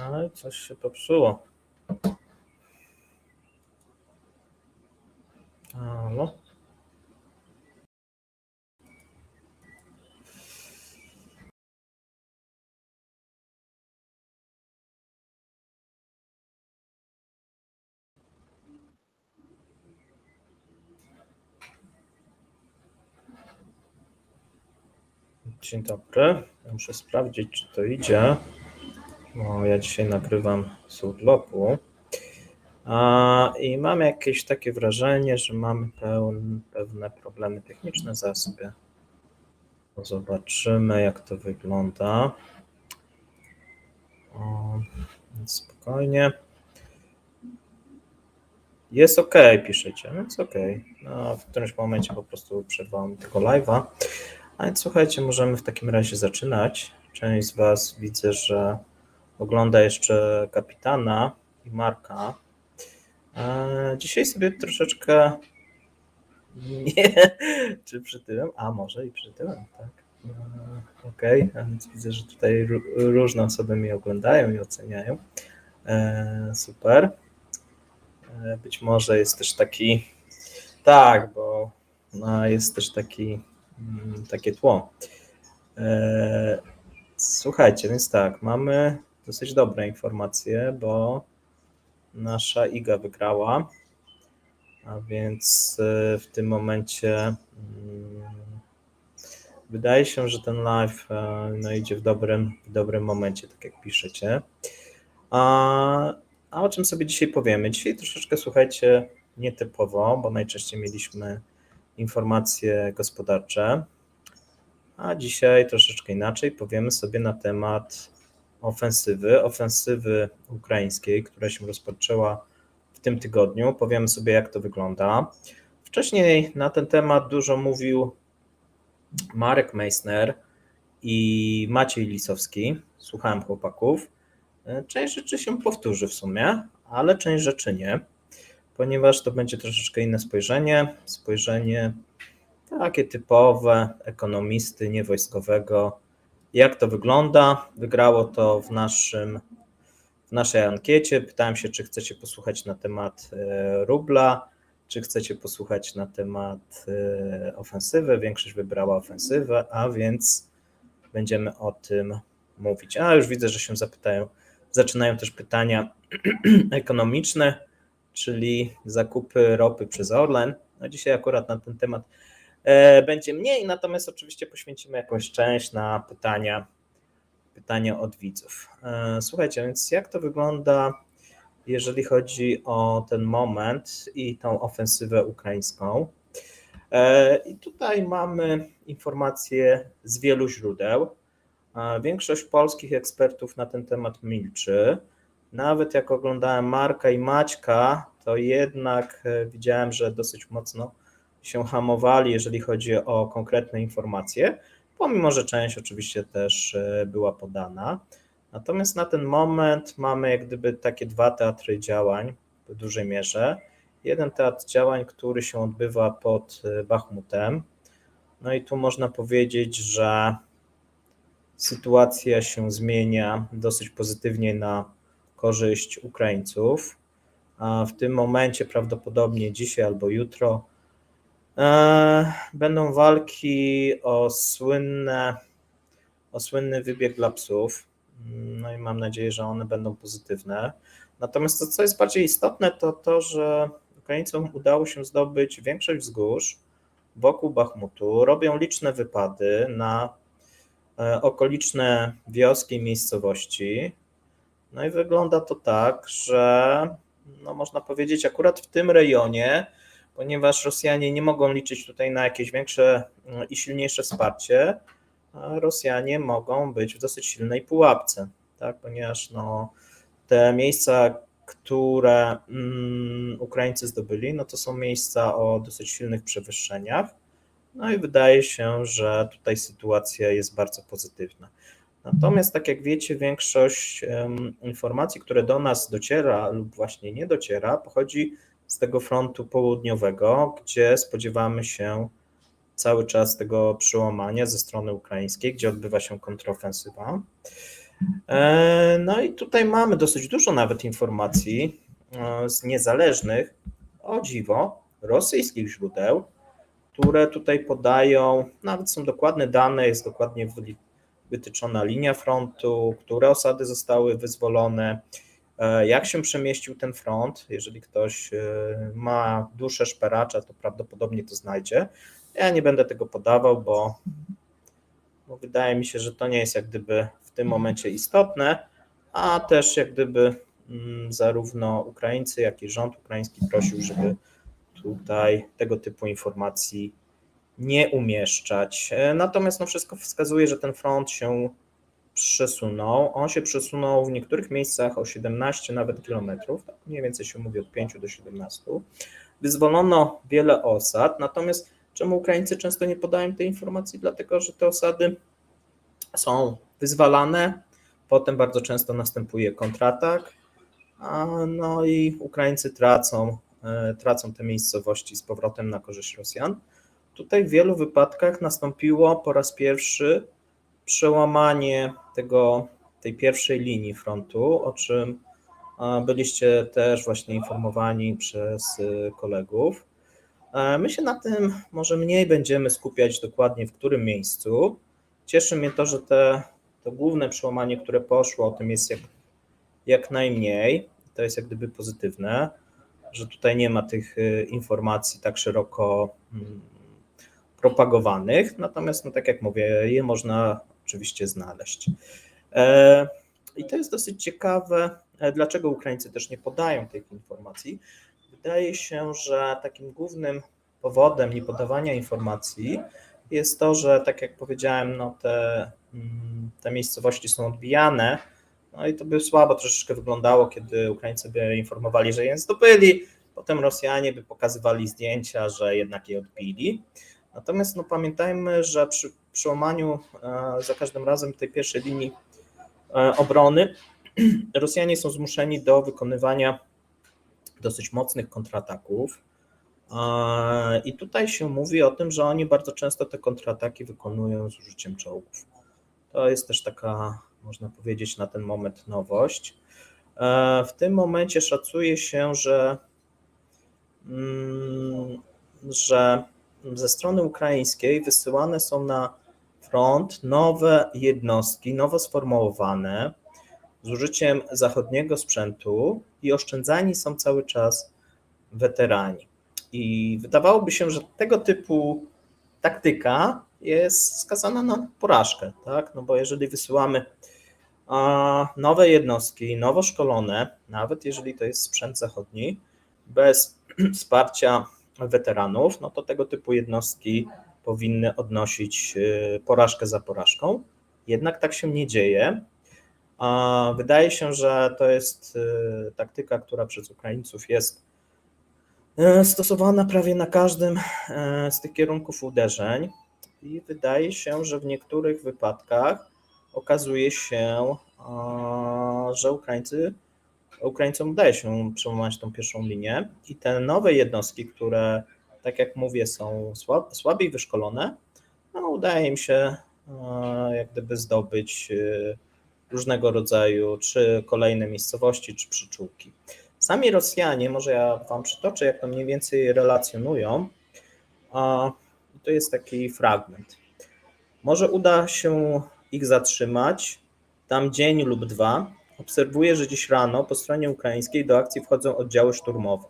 Ale coś się popsuło. Halo? Dzień dobry. Ja muszę sprawdzić, czy to idzie. Bo ja dzisiaj nagrywam z urlopu. I mam jakieś takie wrażenie, że mamy pewne problemy techniczne. Zaraz sobie zobaczymy, jak to wygląda. Więc spokojnie. Jest OK, piszecie, więc OK. No, w którymś momencie po prostu przerwałem tego live'a. A więc słuchajcie, możemy w takim razie zaczynać. Część z Was widzę, że ogląda jeszcze Kapitana i Marka. Dzisiaj sobie troszeczkę nie, czy przytyłem? A może i przytyłem, tak. Okej, a więc widzę, że tutaj różne osoby mnie oglądają i oceniają. Super. Być może jest też taki, tak, bo jest też takie tło. Słuchajcie, więc tak, mamy dosyć dobre informacje, bo nasza Iga wygrała, a więc w tym momencie wydaje się, że ten live idzie w dobrym momencie, tak jak piszecie. A o czym sobie dzisiaj powiemy? Dzisiaj troszeczkę, słuchajcie, nietypowo, bo najczęściej mieliśmy informacje gospodarcze, a dzisiaj troszeczkę inaczej powiemy sobie na temat ofensywy ukraińskiej, która się rozpoczęła w tym tygodniu. Powiemy sobie, jak to wygląda. Wcześniej na ten temat dużo mówił Marek Meissner i Maciej Lisowski. Słuchałem chłopaków. Część rzeczy się powtórzy w sumie, ale część rzeczy nie, ponieważ to będzie troszeczkę inne spojrzenie takie typowe ekonomisty, nie wojskowego. Jak to wygląda? Wygrało to w naszej ankiecie. Pytałem się, czy chcecie posłuchać na temat rubla, czy chcecie posłuchać na temat ofensywy. Większość wybrała ofensywę, a więc będziemy o tym mówić. A już widzę, że się zaczynają też pytania ekonomiczne, czyli zakupy ropy przez Orlen. No dzisiaj akurat na ten temat będzie mniej, natomiast oczywiście poświęcimy jakąś część na pytania od widzów. Słuchajcie, więc jak to wygląda, jeżeli chodzi o ten moment i tą ofensywę ukraińską? I tutaj mamy informacje z wielu źródeł. Większość polskich ekspertów na ten temat milczy. Nawet jak oglądałem Marka i Maćka, to jednak widziałem, że dosyć mocno się hamowali, jeżeli chodzi o konkretne informacje, pomimo że część oczywiście też była podana. Natomiast na ten moment mamy jak gdyby takie dwa teatry działań w dużej mierze. Jeden teatr działań, który się odbywa pod Bachmutem. No i tu można powiedzieć, że sytuacja się zmienia dosyć pozytywnie na korzyść Ukraińców. A w tym momencie prawdopodobnie dzisiaj albo jutro będą walki o słynny wybieg dla psów. No i mam nadzieję, że one będą pozytywne. Natomiast to, co jest bardziej istotne, to to, że Ukraińcom udało się zdobyć większość wzgórz wokół Bachmutu. Robią liczne wypady na okoliczne wioski i miejscowości. No i wygląda to tak, że można powiedzieć akurat w tym rejonie, ponieważ Rosjanie nie mogą liczyć tutaj na jakieś większe i silniejsze wsparcie, a Rosjanie mogą być w dosyć silnej pułapce, tak? Ponieważ te miejsca, które Ukraińcy zdobyli, to są miejsca o dosyć silnych przewyższeniach. No i wydaje się, że tutaj sytuacja jest bardzo pozytywna. Natomiast, tak jak wiecie, większość informacji, które do nas dociera lub właśnie nie dociera, pochodzi z tego frontu południowego, gdzie spodziewamy się cały czas tego przełamania ze strony ukraińskiej, gdzie odbywa się kontrofensywa. No i tutaj mamy dosyć dużo nawet informacji z niezależnych, o dziwo, rosyjskich źródeł, które tutaj podają, nawet są dokładne dane, jest dokładnie wytyczona linia frontu, które osady zostały wyzwolone, jak się przemieścił ten front. Jeżeli ktoś ma duszę szperacza, to prawdopodobnie to znajdzie. Ja nie będę tego podawał, bo wydaje mi się, że to nie jest jak gdyby w tym momencie istotne, a też jak gdyby zarówno Ukraińcy, jak i rząd ukraiński prosił, żeby tutaj tego typu informacji nie umieszczać. Natomiast wszystko wskazuje, że ten front się przesunął. On się przesunął w niektórych miejscach o 17 nawet kilometrów, tak mniej więcej się mówi od 5 do 17. Wyzwolono wiele osad, natomiast czemu Ukraińcy często nie podają tej informacji? Dlatego, że te osady są wyzwalane, potem bardzo często następuje kontratak, no i Ukraińcy tracą te miejscowości z powrotem na korzyść Rosjan. Tutaj w wielu wypadkach nastąpiło po raz pierwszy przełamanie tej pierwszej linii frontu, o czym byliście też właśnie informowani przez kolegów. My się na tym może mniej będziemy skupiać dokładnie w którym miejscu. Cieszy mnie to, że to główne przełamanie, które poszło, o tym jest jak najmniej. To jest jak gdyby pozytywne, że tutaj nie ma tych informacji tak szeroko propagowanych, natomiast tak jak mówię, je można oczywiście znaleźć. I to jest dosyć ciekawe, dlaczego Ukraińcy też nie podają tych informacji. Wydaje się, że takim głównym powodem niepodawania informacji jest to, że tak jak powiedziałem, te miejscowości są odbijane, no i to by słabo troszeczkę wyglądało, kiedy Ukraińcy by informowali, że je zdobyli, potem Rosjanie by pokazywali zdjęcia, że jednak je odbili. Natomiast pamiętajmy, że przy przełamaniu za każdym razem tej pierwszej linii obrony Rosjanie są zmuszeni do wykonywania dosyć mocnych kontrataków. I tutaj się mówi o tym, że oni bardzo często te kontrataki wykonują z użyciem czołgów. To jest też taka, można powiedzieć, na ten moment nowość. W tym momencie szacuje się, że ze strony ukraińskiej wysyłane są na front nowe jednostki, nowo sformułowane, z użyciem zachodniego sprzętu i oszczędzani są cały czas weterani. I wydawałoby się, że tego typu taktyka jest skazana na porażkę, tak? Bo jeżeli wysyłamy nowe jednostki, nowo szkolone, nawet jeżeli to jest sprzęt zachodni, bez wsparcia weteranów, to tego typu jednostki powinny odnosić porażkę za porażką. Jednak tak się nie dzieje. Wydaje się, że to jest taktyka, która przez Ukraińców jest stosowana prawie na każdym z tych kierunków uderzeń i wydaje się, że w niektórych wypadkach okazuje się, że Ukraińcom udaje się przełamać tą pierwszą linię i te nowe jednostki, które, tak jak mówię, są słabiej wyszkolone, udaje im się jak gdyby zdobyć różnego rodzaju czy kolejne miejscowości, czy przyczółki. Sami Rosjanie, może ja Wam przytoczę, jak to mniej więcej relacjonują. To jest taki fragment. Może uda się ich zatrzymać tam dzień lub dwa. Obserwuję, że dziś rano po stronie ukraińskiej do akcji wchodzą oddziały szturmowe,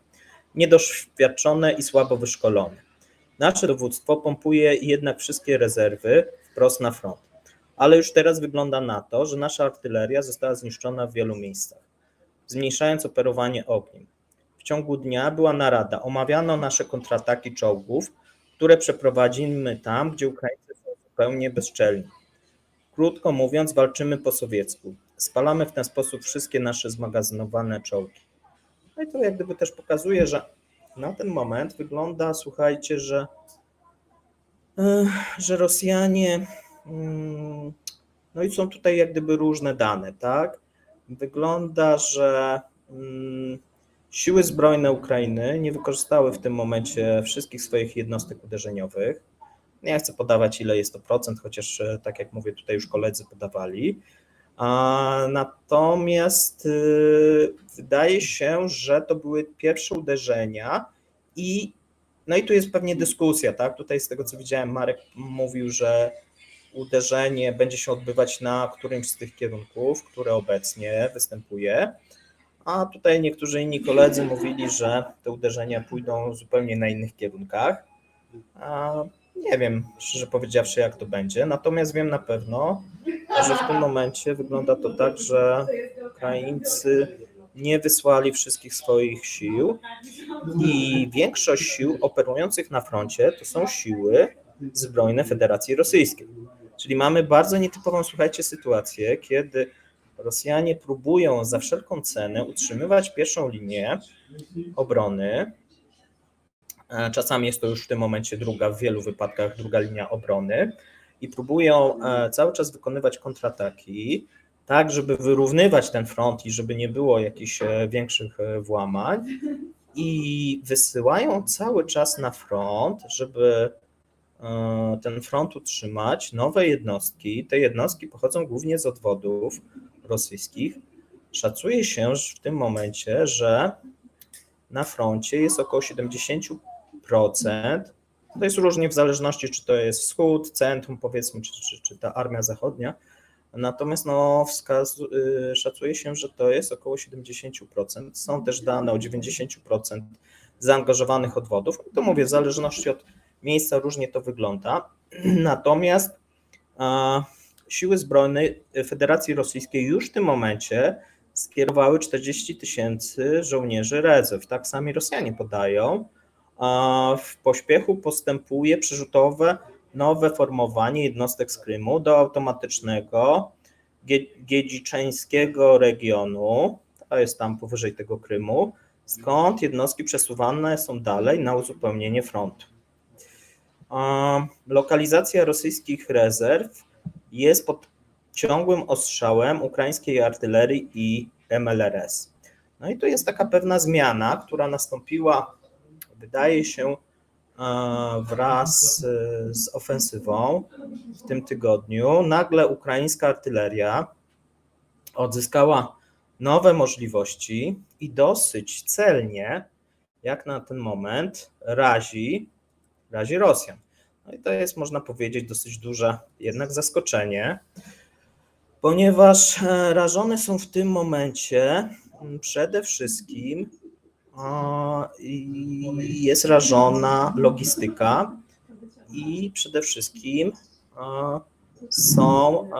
niedoświadczone i słabo wyszkolone. Nasze dowództwo pompuje jednak wszystkie rezerwy wprost na front, ale już teraz wygląda na to, że nasza artyleria została zniszczona w wielu miejscach, zmniejszając operowanie ogniem. W ciągu dnia była narada, omawiano nasze kontrataki czołgów, które przeprowadzimy tam, gdzie Ukraińcy są zupełnie bezczelni. Krótko mówiąc, walczymy po sowiecku. Spalamy w ten sposób wszystkie nasze zmagazynowane czołgi. No i to jak gdyby też pokazuje, że na ten moment wygląda, słuchajcie, że Rosjanie, no i są tutaj jak gdyby różne dane, tak? Wygląda, że siły zbrojne Ukrainy nie wykorzystały w tym momencie wszystkich swoich jednostek uderzeniowych. Nie chcę podawać, ile jest to procent, chociaż tak jak mówię, tutaj już koledzy podawali. Natomiast wydaje się, że to były pierwsze uderzenia no i tu jest pewnie dyskusja, tak? Tutaj z tego co widziałem, Marek mówił, że uderzenie będzie się odbywać na którymś z tych kierunków, które obecnie występuje, a tutaj niektórzy inni koledzy mówili, że te uderzenia pójdą zupełnie na innych kierunkach. Nie wiem, szczerze powiedziawszy, jak to będzie, natomiast wiem na pewno, że w tym momencie wygląda to tak, że Ukraińcy nie wysłali wszystkich swoich sił i większość sił operujących na froncie to są siły zbrojne Federacji Rosyjskiej. Czyli mamy bardzo nietypową, słuchajcie, sytuację, kiedy Rosjanie próbują za wszelką cenę utrzymywać pierwszą linię obrony. Czasami jest to już w tym momencie w wielu wypadkach druga linia obrony i próbują cały czas wykonywać kontrataki, tak żeby wyrównywać ten front i żeby nie było jakichś większych włamań i wysyłają cały czas na front, żeby ten front utrzymać, nowe jednostki. Te jednostki pochodzą głównie z odwodów rosyjskich. Szacuje się że w tym momencie, że na froncie jest około 70%. To jest różnie w zależności, czy to jest wschód, centrum, powiedzmy, czy ta armia zachodnia. Natomiast szacuje się, że to jest około 70%. Są też dane o 90% zaangażowanych odwodów. To mówię, w zależności od miejsca różnie to wygląda. Natomiast siły zbrojne Federacji Rosyjskiej już w tym momencie skierowały 40 000 żołnierzy rezerw. Tak sami Rosjanie podają. W pośpiechu postępuje przerzutowe nowe formowanie jednostek z Krymu do automatycznego Giedziczeńskiego regionu, to jest tam powyżej tego Krymu, skąd jednostki przesuwane są dalej na uzupełnienie frontu. Lokalizacja rosyjskich rezerw jest pod ciągłym ostrzałem ukraińskiej artylerii i MLRS. No i tu jest taka pewna zmiana, która nastąpiła, wydaje się, wraz z ofensywą w tym tygodniu. Nagle ukraińska artyleria odzyskała nowe możliwości i dosyć celnie, jak na ten moment, razi Rosjan. No i to jest, można powiedzieć, dosyć duże jednak zaskoczenie, ponieważ rażone są w tym momencie przede wszystkim jest rażona logistyka i przede wszystkim są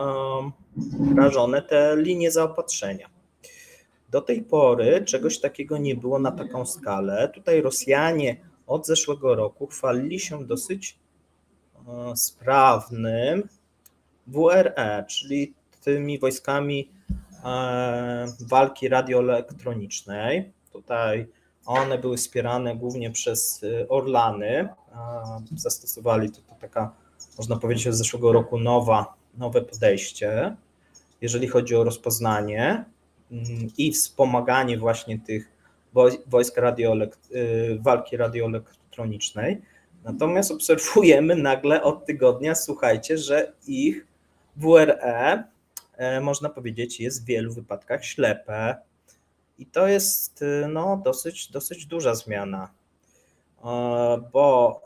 rażone te linie zaopatrzenia. Do tej pory czegoś takiego nie było na taką skalę. Tutaj Rosjanie od zeszłego roku chwalili się dosyć sprawnym WRE, czyli tymi wojskami walki radioelektronicznej. Tutaj one były wspierane głównie przez Orlany. Zastosowali to taka, można powiedzieć, od zeszłego roku nowe podejście, jeżeli chodzi o rozpoznanie i wspomaganie właśnie tych wojsk walki radioelektronicznej. Natomiast obserwujemy nagle od tygodnia, słuchajcie, że ich WRE, można powiedzieć, jest w wielu wypadkach ślepe. I to jest dosyć duża zmiana, bo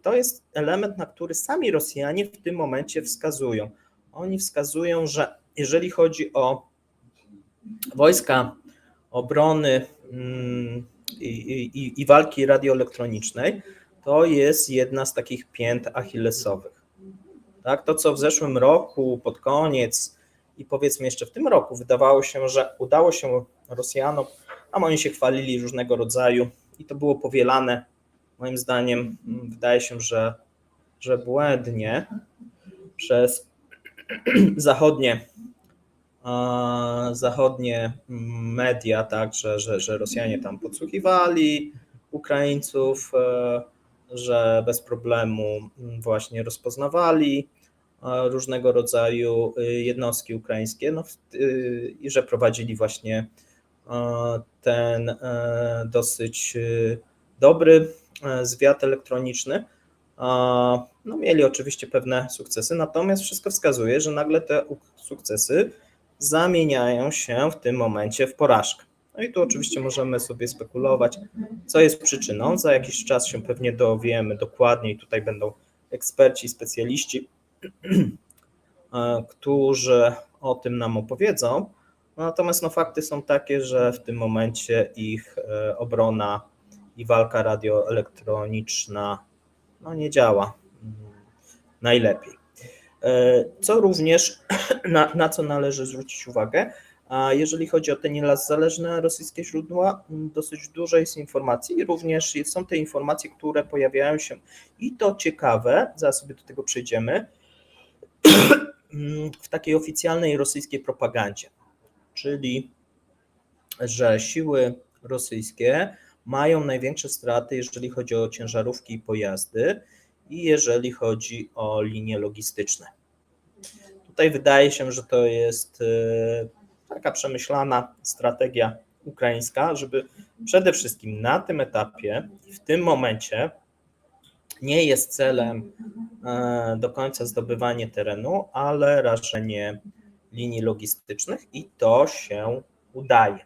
to jest element, na który sami Rosjanie w tym momencie wskazują. Oni wskazują, że jeżeli chodzi o wojska obrony i walki radioelektronicznej, to jest jedna z takich pięt achillesowych. Tak, to, co w zeszłym roku pod koniec i powiedzmy jeszcze w tym roku wydawało się, że udało się Rosjanom, a oni się chwalili różnego rodzaju i to było powielane, moim zdaniem, wydaje się, że błędnie przez zachodnie media, tak, że Rosjanie tam podsłuchiwali Ukraińców, że bez problemu właśnie rozpoznawali różnego rodzaju jednostki ukraińskie, i że prowadzili właśnie ten dosyć dobry zwiad elektroniczny. Mieli oczywiście pewne sukcesy, natomiast wszystko wskazuje, że nagle te sukcesy zamieniają się w tym momencie w porażkę. No i tu oczywiście możemy sobie spekulować, co jest przyczyną. Za jakiś czas się pewnie dowiemy dokładniej. Tutaj będą eksperci, specjaliści, którzy o tym nam opowiedzą. Natomiast fakty są takie, że w tym momencie ich obrona i walka radioelektroniczna nie działa najlepiej. Co również, na co należy zwrócić uwagę, a jeżeli chodzi o te niezależne rosyjskie źródła, dosyć dużo jest informacji i również są te informacje, które pojawiają się i to ciekawe, zaraz sobie do tego przejdziemy, w takiej oficjalnej rosyjskiej propagandzie, czyli że siły rosyjskie mają największe straty, jeżeli chodzi o ciężarówki i pojazdy i jeżeli chodzi o linie logistyczne. Tutaj wydaje się, że to jest taka przemyślana strategia ukraińska, żeby przede wszystkim na tym etapie, w tym momencie nie jest celem do końca zdobywanie terenu, ale raczenie linii logistycznych i to się udaje.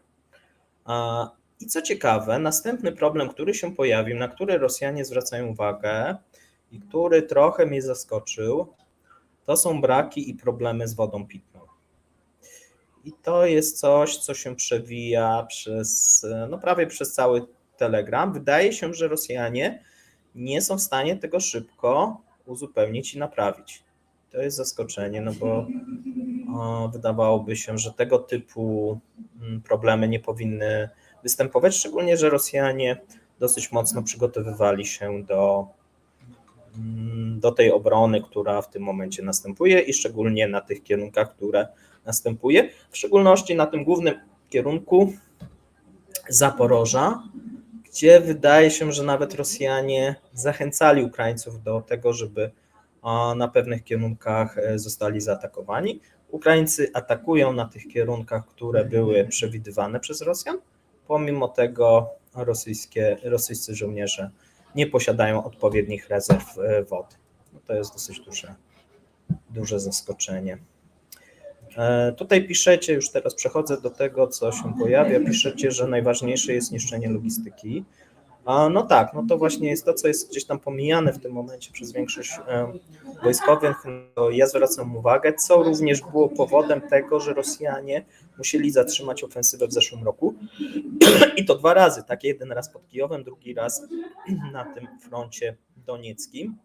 I co ciekawe, następny problem, który się pojawił, na który Rosjanie zwracają uwagę i który trochę mnie zaskoczył, to są braki i problemy z wodą pitną. I to jest coś, co się przewija prawie przez cały Telegram. Wydaje się, że Rosjanie nie są w stanie tego szybko uzupełnić i naprawić. To jest zaskoczenie, bo wydawałoby się, że tego typu problemy nie powinny występować, szczególnie, że Rosjanie dosyć mocno przygotowywali się do tej obrony, która w tym momencie następuje i szczególnie na tych kierunkach, które następuje, w szczególności na tym głównym kierunku Zaporoża, gdzie wydaje się, że nawet Rosjanie zachęcali Ukraińców do tego, żeby na pewnych kierunkach zostali zaatakowani. Ukraińcy atakują na tych kierunkach, które były przewidywane przez Rosjan, pomimo tego rosyjscy żołnierze nie posiadają odpowiednich rezerw wody. To jest dosyć duże zaskoczenie. Tutaj piszecie, już teraz przechodzę do tego, co się pojawia, piszecie, że najważniejsze jest niszczenie logistyki. To właśnie jest to, co jest gdzieś tam pomijane w tym momencie przez większość wojskowych. Ja zwracam uwagę, co również było powodem tego, że Rosjanie musieli zatrzymać ofensywę w zeszłym roku. I to 2 razy, tak? Jeden raz pod Kijowem, drugi raz na tym froncie donieckim,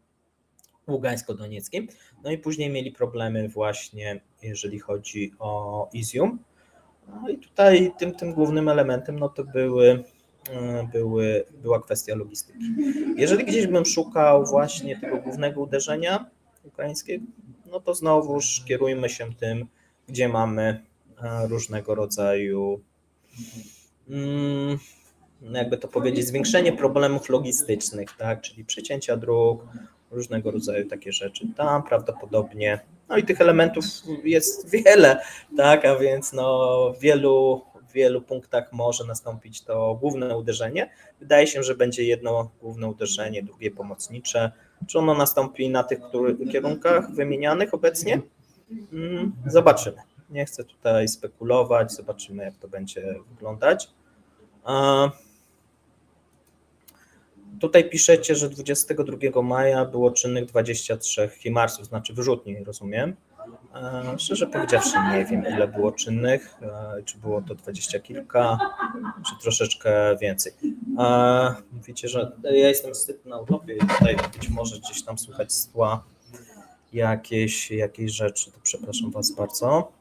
ługańsko-donieckim. No i później mieli problemy właśnie, jeżeli chodzi o Izium. I tutaj tym głównym elementem to była kwestia logistyki. Jeżeli gdzieś bym szukał właśnie tego głównego uderzenia ukraińskiego, to znowuż kierujmy się tym, gdzie mamy różnego rodzaju, jakby to powiedzieć, zwiększenie problemów logistycznych, tak, czyli przecięcia dróg, różnego rodzaju takie rzeczy. Tam prawdopodobnie, i tych elementów jest wiele, tak, a więc w wielu punktach może nastąpić to główne uderzenie. Wydaje się, że będzie jedno główne uderzenie, drugie pomocnicze. Czy ono nastąpi na tych kierunkach wymienianych obecnie? Zobaczymy. Nie chcę tutaj spekulować, zobaczymy, jak to będzie wyglądać. Tutaj piszecie, że 22 maja było czynnych 23 HIMARS-ów, znaczy wyrzutni, rozumiem. Szczerze powiedziawszy, nie wiem, ile było czynnych, czy było to 20 kilka, czy troszeczkę więcej. Mówicie, że ja jestem sytny na urlopie i tutaj być może gdzieś tam słychać z tła jakieś rzeczy, to przepraszam Was bardzo.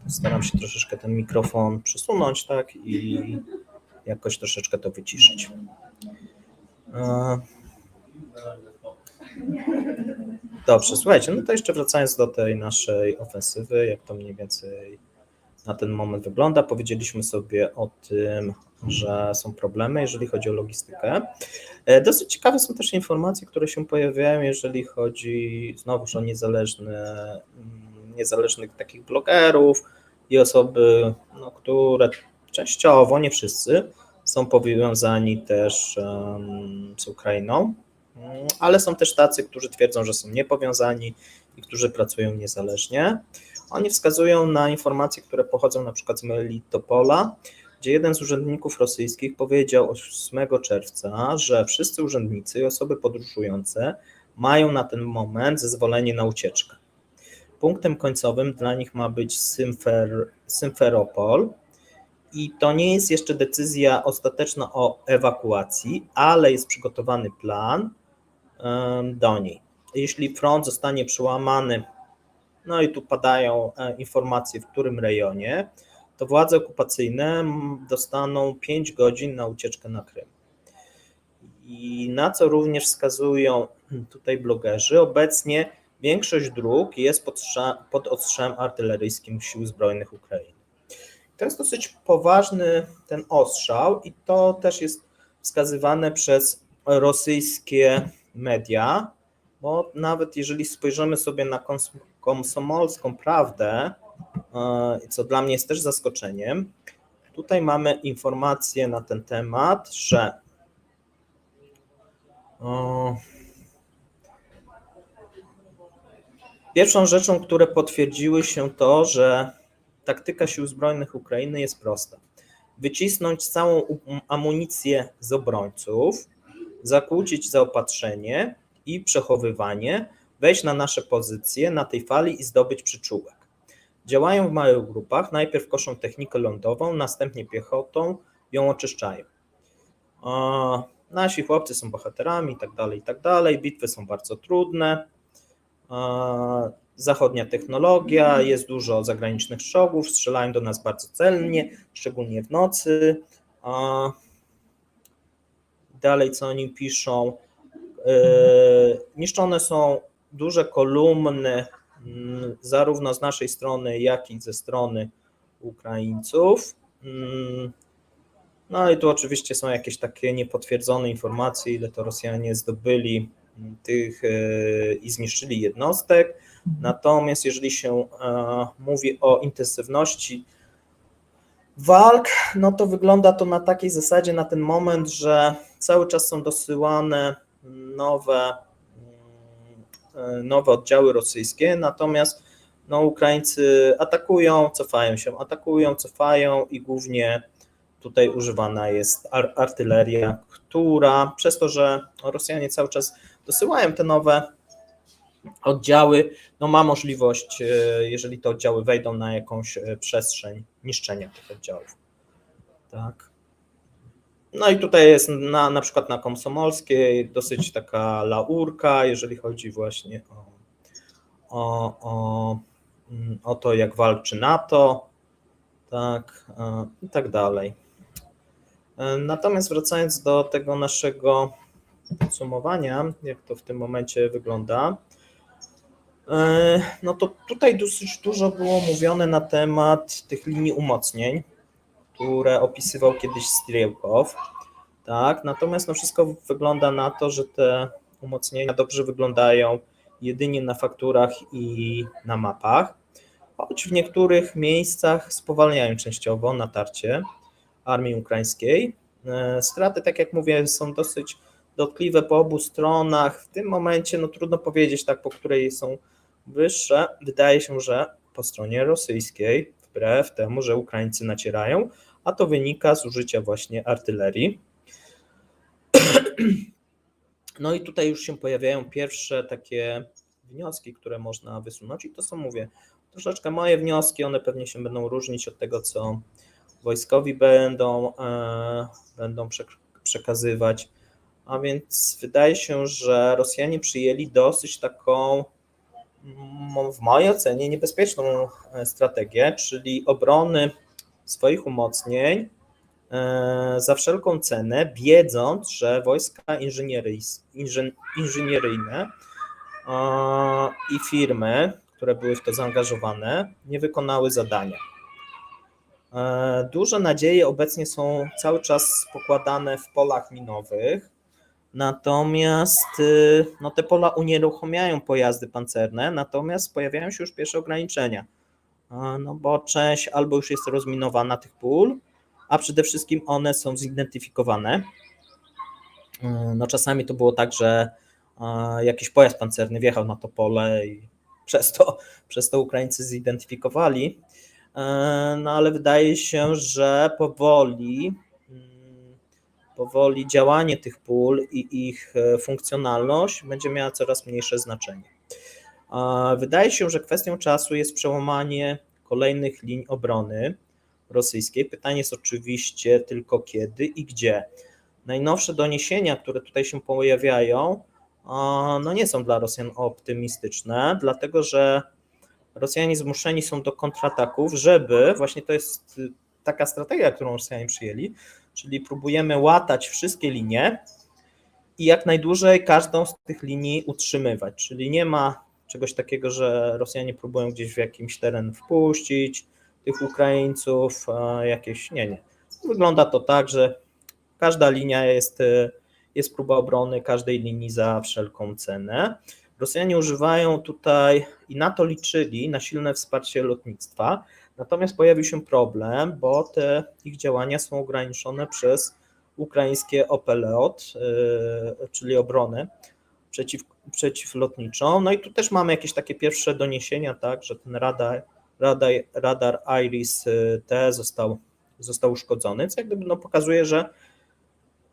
Staram się troszeczkę ten mikrofon przesunąć, tak, i jakoś troszeczkę to wyciszyć. Dobrze, słuchajcie, to jeszcze wracając do tej naszej ofensywy, jak to mniej więcej na ten moment wygląda. Powiedzieliśmy sobie o tym, że są problemy, jeżeli chodzi o logistykę. Dosyć ciekawe są też informacje, które się pojawiają, jeżeli chodzi znowuż o niezależnych takich blogerów i osoby, które częściowo, nie wszyscy, są powiązani też z Ukrainą, ale są też tacy, którzy twierdzą, że są niepowiązani i którzy pracują niezależnie. Oni wskazują na informacje, które pochodzą na przykład z Melitopola, gdzie jeden z urzędników rosyjskich powiedział 8 czerwca, że wszyscy urzędnicy i osoby podróżujące mają na ten moment zezwolenie na ucieczkę. Punktem końcowym dla nich ma być Symferopol i to nie jest jeszcze decyzja ostateczna o ewakuacji, ale jest przygotowany plan do niej. Jeśli front zostanie przełamany, no i tu padają informacje, w którym rejonie, to władze okupacyjne dostaną 5 godzin na ucieczkę na Krym. I na co również wskazują tutaj blogerzy, obecnie większość dróg jest pod ostrzałem artyleryjskim Sił Zbrojnych Ukrainy. To jest dosyć poważny ten ostrzał i to też jest wskazywane przez rosyjskie media, bo nawet jeżeli spojrzymy sobie na komsomolską prawdę, co dla mnie jest też zaskoczeniem, tutaj mamy informacje na ten temat, że pierwszą rzeczą, które potwierdziły się to, że taktyka Sił Zbrojnych Ukrainy jest prosta. Wycisnąć całą amunicję z obrońców, zakłócić zaopatrzenie i przechowywanie, wejść na nasze pozycje na tej fali i zdobyć przyczółek. Działają w małych grupach, najpierw koszą technikę lądową, następnie piechotą ją oczyszczają. Nasi chłopcy są bohaterami i tak dalej, bitwy są bardzo trudne, zachodnia technologia, jest dużo zagranicznych czołgów, strzelają do nas bardzo celnie, szczególnie w nocy. Dalej co oni piszą, niszczone są duże kolumny zarówno z naszej strony, jak i ze strony Ukraińców. No i tu oczywiście są jakieś takie niepotwierdzone informacje, ile to Rosjanie zdobyli tych i zniszczyli jednostek. Natomiast jeżeli się mówi o intensywności walk, no to wygląda to na takiej zasadzie na ten moment, że cały czas są dosyłane nowe oddziały rosyjskie, natomiast no, Ukraińcy atakują, cofają i głównie tutaj używana jest artyleria, która przez to, że Rosjanie cały czas dosyłają te nowe oddziały, no ma możliwość, jeżeli te oddziały wejdą na jakąś przestrzeń, niszczenia tych oddziałów. Tak. No i tutaj jest na przykład na Komsomolskiej dosyć taka laurka, jeżeli chodzi właśnie o to, jak walczy NATO, tak, i tak dalej. Natomiast wracając do tego naszego podsumowania, jak to w tym momencie wygląda, no to tutaj dosyć dużo było mówione na temat tych linii umocnień, które opisywał kiedyś Strzałkow, tak, natomiast no wszystko wygląda na to, że te umocnienia dobrze wyglądają jedynie na fakturach i na mapach, choć w niektórych miejscach spowalniają częściowo natarcie armii ukraińskiej. Straty, tak jak mówię, są dosyć dotkliwe po obu stronach. W tym momencie no trudno powiedzieć tak, po której są wyższe. Wydaje się, że po stronie rosyjskiej, wbrew temu, że Ukraińcy nacierają, a to wynika z użycia właśnie artylerii. No i tutaj już się pojawiają pierwsze takie wnioski, które można wysunąć i to są, mówię, troszeczkę moje wnioski, one pewnie się będą różnić od tego, co wojskowi będą przekazywać, a więc wydaje się, że Rosjanie przyjęli dosyć taką, w mojej ocenie, niebezpieczną strategię, czyli obrony swoich umocnień za wszelką cenę, wiedząc, że wojska inżynieryjne i firmy, które były w to zaangażowane, nie wykonały zadania. Duże nadzieje obecnie są cały czas pokładane w polach minowych, natomiast no, te pola unieruchamiają pojazdy pancerne, natomiast pojawiają się już pierwsze ograniczenia, no bo część albo już jest rozminowana tych pól, a przede wszystkim one są zidentyfikowane. No czasami to było tak, że jakiś pojazd pancerny wjechał na to pole i przez to Ukraińcy zidentyfikowali. No ale wydaje się, że powoli działanie tych pól i ich funkcjonalność będzie miała coraz mniejsze znaczenie. Wydaje się, że kwestią czasu jest przełamanie kolejnych linii obrony rosyjskiej. Pytanie jest oczywiście tylko kiedy i gdzie. Najnowsze doniesienia, które tutaj się pojawiają, no nie są dla Rosjan optymistyczne, dlatego że Rosjanie zmuszeni są do kontrataków, żeby, właśnie to jest taka strategia, którą Rosjanie przyjęli, czyli próbujemy łatać wszystkie linie i jak najdłużej każdą z tych linii utrzymywać, czyli nie ma czegoś takiego, że Rosjanie próbują gdzieś w jakiś teren wpuścić tych Ukraińców, jakieś, nie. Wygląda to tak, że każda linia jest próba obrony każdej linii za wszelką cenę. Rosjanie używają tutaj i na to liczyli, na silne wsparcie lotnictwa, natomiast pojawił się problem, bo te ich działania są ograniczone przez ukraińskie OPLOT, czyli obronę przeciwlotniczą. No i tu też mamy jakieś takie pierwsze doniesienia, tak, że ten radar IRIS-T został uszkodzony, co jak gdyby pokazuje, że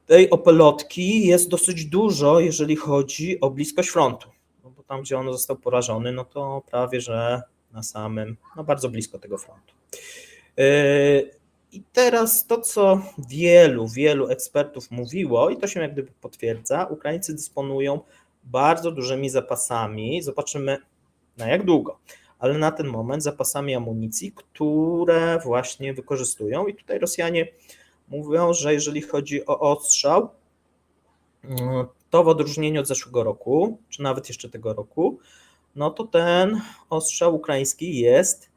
tej opelotki jest dosyć dużo, jeżeli chodzi o bliskość frontu, no bo tam, gdzie on został porażony, no to prawie, że na samym, no bardzo blisko tego frontu. I teraz to, co wielu ekspertów mówiło, i to się jak gdyby potwierdza, Ukraińcy dysponują bardzo dużymi zapasami, zobaczymy na jak długo, ale na ten moment zapasami amunicji, które właśnie wykorzystują i tutaj Rosjanie mówią, że jeżeli chodzi o ostrzał, to w odróżnieniu od zeszłego roku, czy nawet jeszcze tego roku, no to ten ostrzał ukraiński jest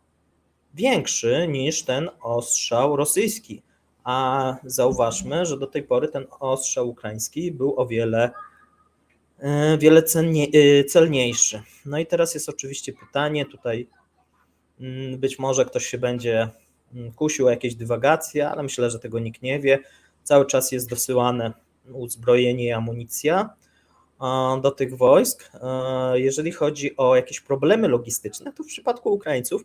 większy niż ten ostrzał rosyjski. A zauważmy, że do tej pory ten ostrzał ukraiński był o wiele celniejszy. No i teraz jest oczywiście pytanie, tutaj być może ktoś się będzie kusił o jakieś dywagacje, ale myślę, że tego nikt nie wie. Cały czas jest dosyłane uzbrojenie i amunicja do tych wojsk. Jeżeli chodzi o jakieś problemy logistyczne, to w przypadku Ukraińców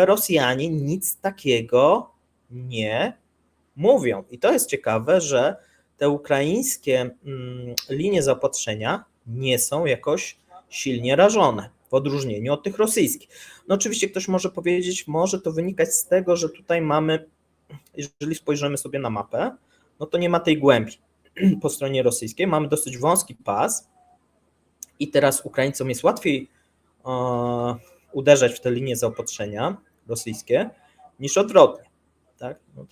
Rosjanie nic takiego nie mówią. I to jest ciekawe, że te ukraińskie linie zaopatrzenia nie są jakoś silnie rażone, w odróżnieniu od tych rosyjskich. No oczywiście ktoś może powiedzieć, może to wynikać z tego, że tutaj mamy, jeżeli spojrzymy sobie na mapę, no to nie ma tej głębi po stronie rosyjskiej, mamy dosyć wąski pas i teraz Ukraińcom jest łatwiej uderzać w te linie zaopatrzenia rosyjskie niż odwrotnie, tak? No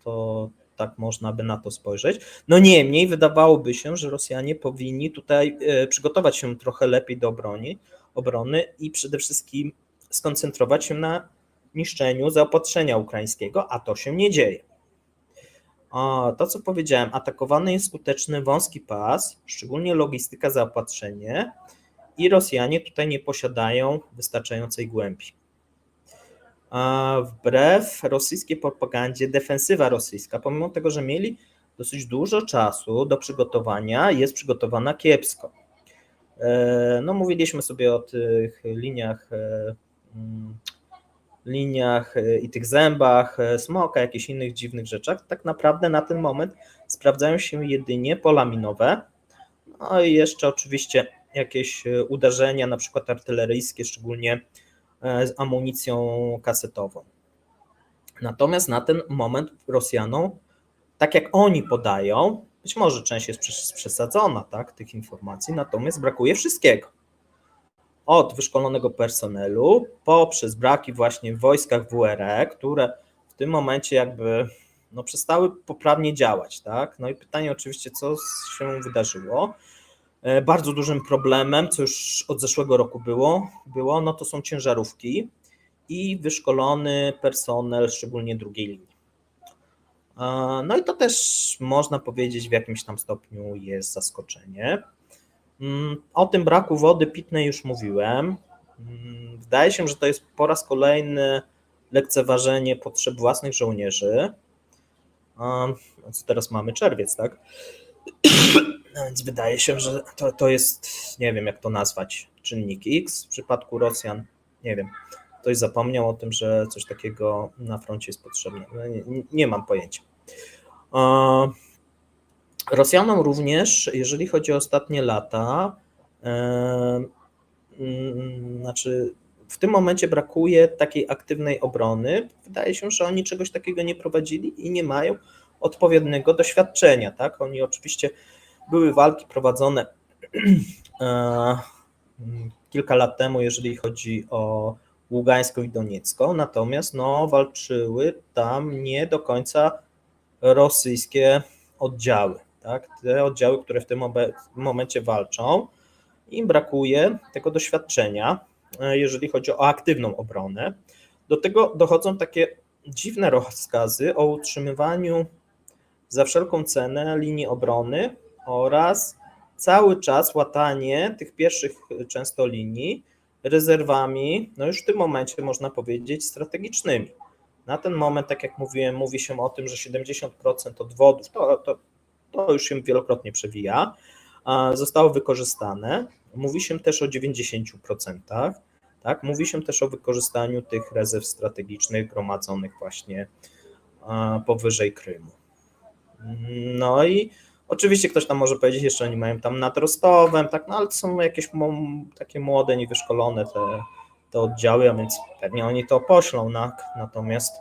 to tak można by na to spojrzeć. No niemniej wydawałoby się, że Rosjanie powinni tutaj przygotować się trochę lepiej do obrony i przede wszystkim skoncentrować się na niszczeniu zaopatrzenia ukraińskiego, a to się nie dzieje. To, co powiedziałem, atakowany jest skuteczny wąski pas, szczególnie logistyka, zaopatrzenie i Rosjanie tutaj nie posiadają wystarczającej głębi. Wbrew rosyjskiej propagandzie, defensywa rosyjska, pomimo tego, że mieli dosyć dużo czasu do przygotowania, jest przygotowana kiepsko. No, mówiliśmy sobie o tych liniach i tych zębach smoka, jakichś innych dziwnych rzeczach. Tak naprawdę na ten moment sprawdzają się jedynie pola minowe, no i jeszcze oczywiście jakieś uderzenia, na przykład artyleryjskie, szczególnie z amunicją kasetową. Natomiast na ten moment Rosjanom, tak jak oni podają, być może część jest przesadzona, tak, tych informacji, natomiast brakuje wszystkiego. Od wyszkolonego personelu, poprzez braki właśnie w wojskach WRE, które w tym momencie jakby przestały poprawnie działać, tak? No i pytanie oczywiście, co się wydarzyło. Bardzo dużym problemem, co już od zeszłego roku było, no to są ciężarówki i wyszkolony personel, szczególnie drugiej linii. No i to też można powiedzieć w jakimś tam stopniu jest zaskoczenie. O tym braku wody pitnej już mówiłem. Wydaje się, że to jest po raz kolejny lekceważenie potrzeb własnych żołnierzy. Co teraz mamy czerwiec, tak? No więc wydaje się, że to jest, nie wiem jak to nazwać, czynnik X. W przypadku Rosjan, nie wiem, ktoś zapomniał o tym, że coś takiego na froncie jest potrzebne. Nie mam pojęcia. Rosjanom również, jeżeli chodzi o ostatnie lata, znaczy w tym momencie brakuje takiej aktywnej obrony. Wydaje się, że oni czegoś takiego nie prowadzili i nie mają odpowiedniego doświadczenia. Tak? Oni oczywiście były walki prowadzone kilka lat temu, jeżeli chodzi o Ługańską i Doniecką, natomiast walczyły tam nie do końca rosyjskie oddziały. Tak? Te oddziały, które w tym momencie walczą, im brakuje tego doświadczenia, jeżeli chodzi o aktywną obronę. Do tego dochodzą takie dziwne rozkazy o utrzymywaniu za wszelką cenę linii obrony oraz cały czas łatanie tych pierwszych często linii rezerwami, już w tym momencie można powiedzieć strategicznymi. Na ten moment, tak jak mówiłem, mówi się o tym, że 70% odwodów, to już się wielokrotnie przewija, zostało wykorzystane. Mówi się też o 90%, tak? Mówi się też o wykorzystaniu tych rezerw strategicznych gromadzonych właśnie powyżej Krymu. No i oczywiście ktoś tam może powiedzieć, jeszcze oni mają tam nad Rostowem, tak, ale to są jakieś takie młode, niewyszkolone te oddziały, a więc pewnie oni to poślą, natomiast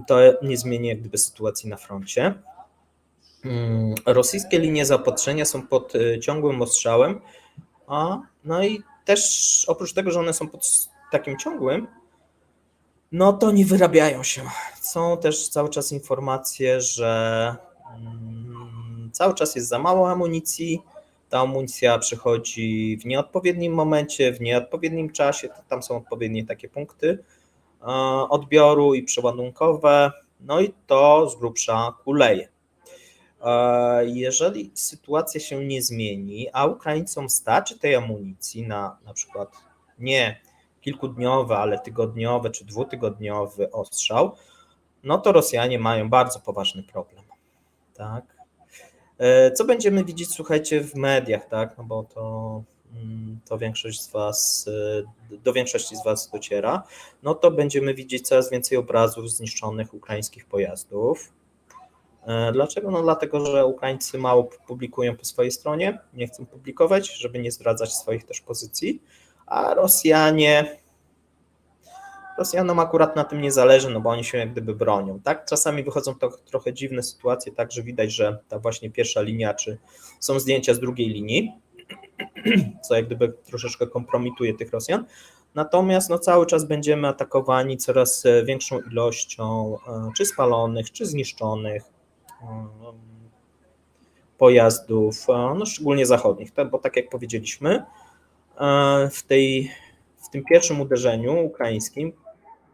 to nie zmieni jak gdyby sytuacji na froncie. Rosyjskie linie zaopatrzenia są pod ciągłym ostrzałem, no i też oprócz tego, że one są pod takim ciągłym, to nie wyrabiają się. Są też cały czas informacje, że cały czas jest za mało amunicji, ta amunicja przychodzi w nieodpowiednim momencie, w nieodpowiednim czasie, tam są odpowiednie takie punkty odbioru i przeładunkowe, i to z grubsza kuleje. Jeżeli sytuacja się nie zmieni, a Ukraińcom starczy tej amunicji na przykład nie kilkudniowy, ale tygodniowy czy dwutygodniowy ostrzał, to Rosjanie mają bardzo poważny problem. Tak? Co będziemy widzieć, słuchajcie, w mediach, tak? Bo to większość z Was, do większości z Was dociera, to będziemy widzieć coraz więcej obrazów zniszczonych ukraińskich pojazdów. Dlaczego? Dlatego, że Ukraińcy mało publikują po swojej stronie, nie chcą publikować, żeby nie zdradzać swoich też pozycji, a Rosjanom akurat na tym nie zależy, bo oni się jak gdyby bronią. Tak? Czasami wychodzą to trochę dziwne sytuacje, tak, że widać, że ta właśnie pierwsza linia, czy są zdjęcia z drugiej linii, co jak gdyby troszeczkę kompromituje tych Rosjan. Natomiast cały czas będziemy atakowani coraz większą ilością czy spalonych, czy zniszczonych pojazdów, szczególnie zachodnich, bo tak jak powiedzieliśmy, w tym pierwszym uderzeniu ukraińskim,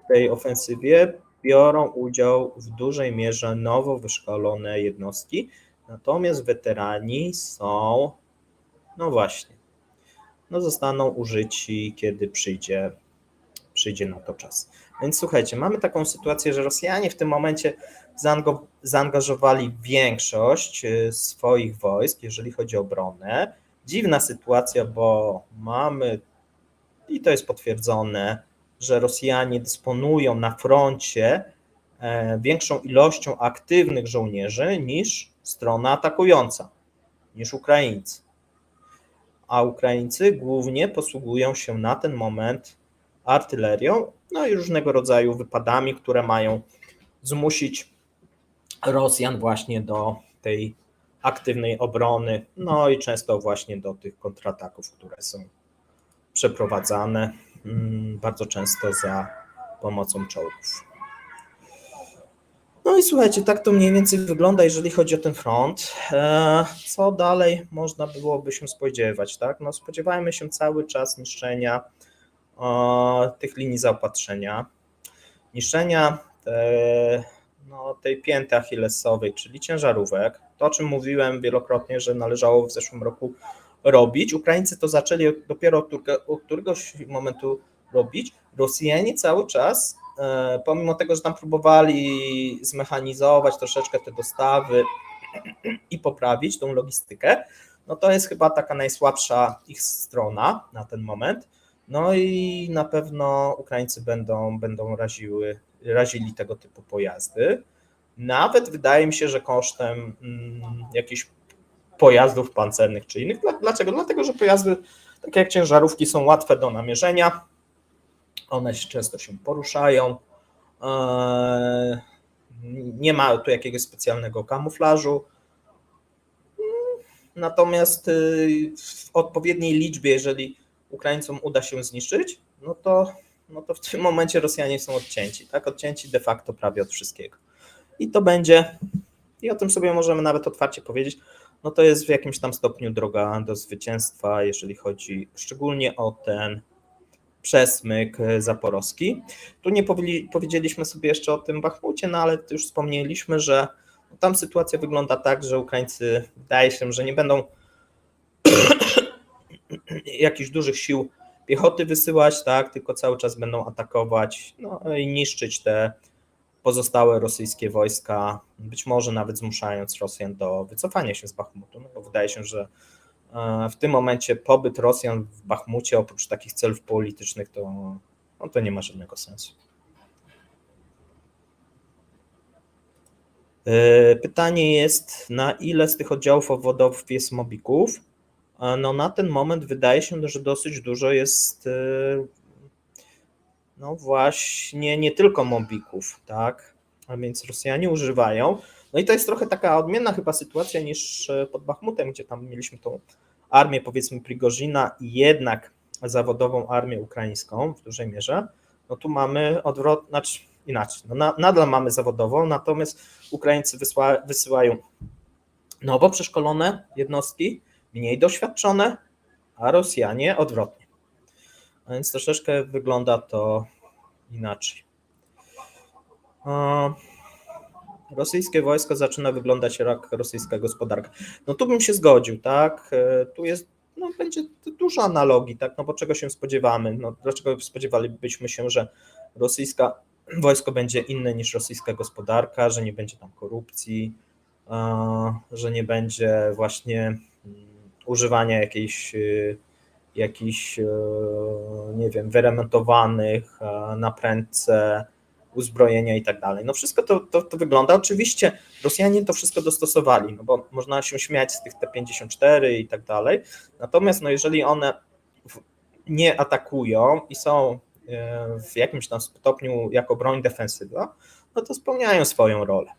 w tej ofensywie biorą udział w dużej mierze nowo wyszkolone jednostki, natomiast weterani są, zostaną użyci, kiedy przyjdzie na to czas. Więc słuchajcie, mamy taką sytuację, że Rosjanie w tym momencie zaangażowali większość swoich wojsk, jeżeli chodzi o obronę. Dziwna sytuacja, bo mamy, i to jest potwierdzone, że Rosjanie dysponują na froncie większą ilością aktywnych żołnierzy niż strona atakująca, niż Ukraińcy. A Ukraińcy głównie posługują się na ten moment artylerią, i różnego rodzaju wypadami, które mają zmusić Rosjan właśnie do tej aktywnej obrony, i często właśnie do tych kontrataków, które są przeprowadzane, bardzo często za pomocą czołgów. I słuchajcie, tak to mniej więcej wygląda, jeżeli chodzi o ten front. Co dalej można byłoby się spodziewać, tak? Spodziewajmy się cały czas niszczenia tych linii zaopatrzenia, niszczenia tej pięty achillesowej, czyli ciężarówek. To, o czym mówiłem wielokrotnie, że należało w zeszłym roku robić. Ukraińcy to zaczęli dopiero od któregoś momentu robić. Rosjanie cały czas, pomimo tego, że tam próbowali zmechanizować troszeczkę te dostawy i poprawić tą logistykę, no to jest chyba taka najsłabsza ich strona na ten moment. No i na pewno Ukraińcy będą razili tego typu pojazdy. Nawet wydaje mi się, że kosztem jakichś pojazdów pancernych czy innych. Dlaczego? Dlatego, że pojazdy, takie jak ciężarówki, są łatwe do namierzenia, one często się poruszają, nie ma tu jakiegoś specjalnego kamuflażu, natomiast w odpowiedniej liczbie, jeżeli Ukraińcom uda się zniszczyć, no to w tym momencie Rosjanie są odcięci, tak? Odcięci de facto prawie od wszystkiego. I to będzie, i o tym sobie możemy nawet otwarcie powiedzieć, no to jest w jakimś tam stopniu droga do zwycięstwa, jeżeli chodzi szczególnie o ten przesmyk zaporowski. Tu nie powiedzieliśmy sobie jeszcze o tym Bachmucie, no ale już wspomnieliśmy, że tam sytuacja wygląda tak, że Ukraińcy, wydaje się, że nie będą jakichś dużych sił piechoty wysyłać, tak, tylko cały czas będą atakować, no i niszczyć te pozostałe rosyjskie wojska, być może nawet zmuszając Rosjan do wycofania się z Bachmutu, no bo wydaje się, że w tym momencie pobyt Rosjan w Bachmucie oprócz takich celów politycznych to nie ma żadnego sensu. Pytanie jest, na ile z tych oddziałów obwodowych jest mobików? No na ten moment wydaje się, że dosyć dużo jest no właśnie nie tylko mobików, tak? A więc Rosjanie używają. No i to jest trochę taka odmienna chyba sytuacja niż pod Bachmutem, gdzie tam mieliśmy tą armię, powiedzmy, Prigozina i jednak zawodową armię ukraińską w dużej mierze. No tu mamy odwrot, znaczy inaczej, no nadal mamy zawodową, natomiast Ukraińcy wysyłają nowo przeszkolone jednostki, mniej doświadczone, a Rosjanie odwrotnie. A więc troszeczkę wygląda to inaczej. Rosyjskie wojsko zaczyna wyglądać jak rosyjska gospodarka. No tu bym się zgodził, tak? Tu jest, no będzie dużo analogii, tak? No bo czego się spodziewamy? No dlaczego spodziewalibyśmy się, że rosyjskie wojsko będzie inne niż rosyjska gospodarka, że nie będzie tam korupcji, że nie będzie właśnie używania jakichś nie wiem, wyremontowanych na prędce uzbrojenia i tak dalej. No wszystko to wygląda. Oczywiście Rosjanie to wszystko dostosowali, no bo można się śmiać z tych T-54 i tak dalej. Natomiast no jeżeli one nie atakują i są w jakimś tam stopniu jako broń defensywa, no to spełniają swoją rolę.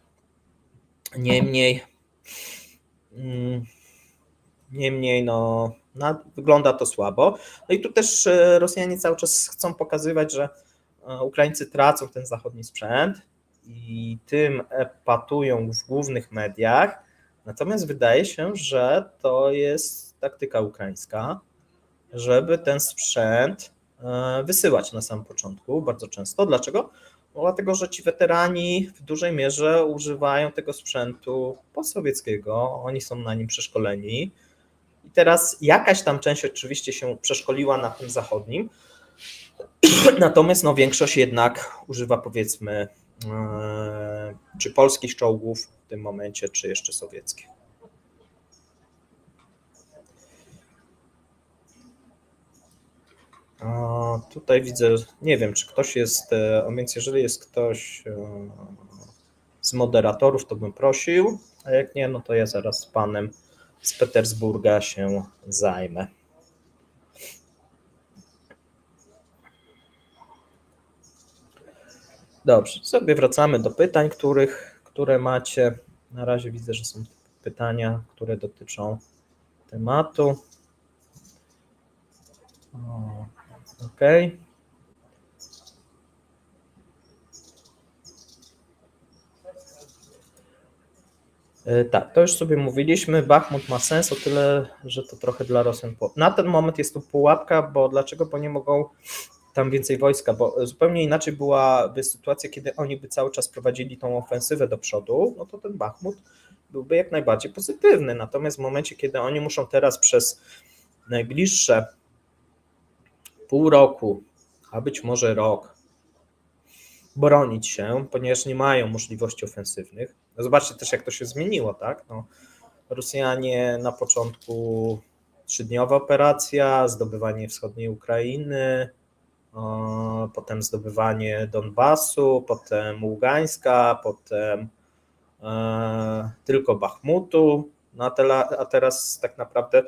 Niemniej no wygląda to słabo. No i tu też Rosjanie cały czas chcą pokazywać, że Ukraińcy tracą ten zachodni sprzęt i tym epatują w głównych mediach. Natomiast wydaje się, że to jest taktyka ukraińska, żeby ten sprzęt wysyłać na samym początku bardzo często. Dlaczego? No dlatego, że ci weterani w dużej mierze używają tego sprzętu postsowieckiego, oni są na nim przeszkoleni. I teraz jakaś tam część oczywiście się przeszkoliła na tym zachodnim, natomiast no większość jednak używa, powiedzmy, czy polskich czołgów w tym momencie, czy jeszcze sowieckich. Tutaj widzę, nie wiem, czy ktoś jest, a więc jeżeli jest ktoś z moderatorów, to bym prosił, a jak nie, no to ja zaraz z panem z Petersburga się zajmę. Dobrze, sobie wracamy do pytań, które macie. Na razie widzę, że są pytania, które dotyczą tematu. OK. Tak, to już sobie mówiliśmy. Bachmut ma sens o tyle, że to trochę dla Rosjan. Na ten moment jest to pułapka, bo dlaczego? Bo nie mogą tam więcej wojska, bo zupełnie inaczej byłaby sytuacja, kiedy oni by cały czas prowadzili tą ofensywę do przodu, no to ten Bachmut byłby jak najbardziej pozytywny. Natomiast w momencie, kiedy oni muszą teraz przez najbliższe pół roku, a być może rok, bronić się, ponieważ nie mają możliwości ofensywnych. No zobaczcie też, jak to się zmieniło, tak? No, Rosjanie na początku 3-dniowa operacja, zdobywanie wschodniej Ukrainy, potem zdobywanie Donbasu, potem Ługańska, potem tylko Bachmutu, no a teraz tak naprawdę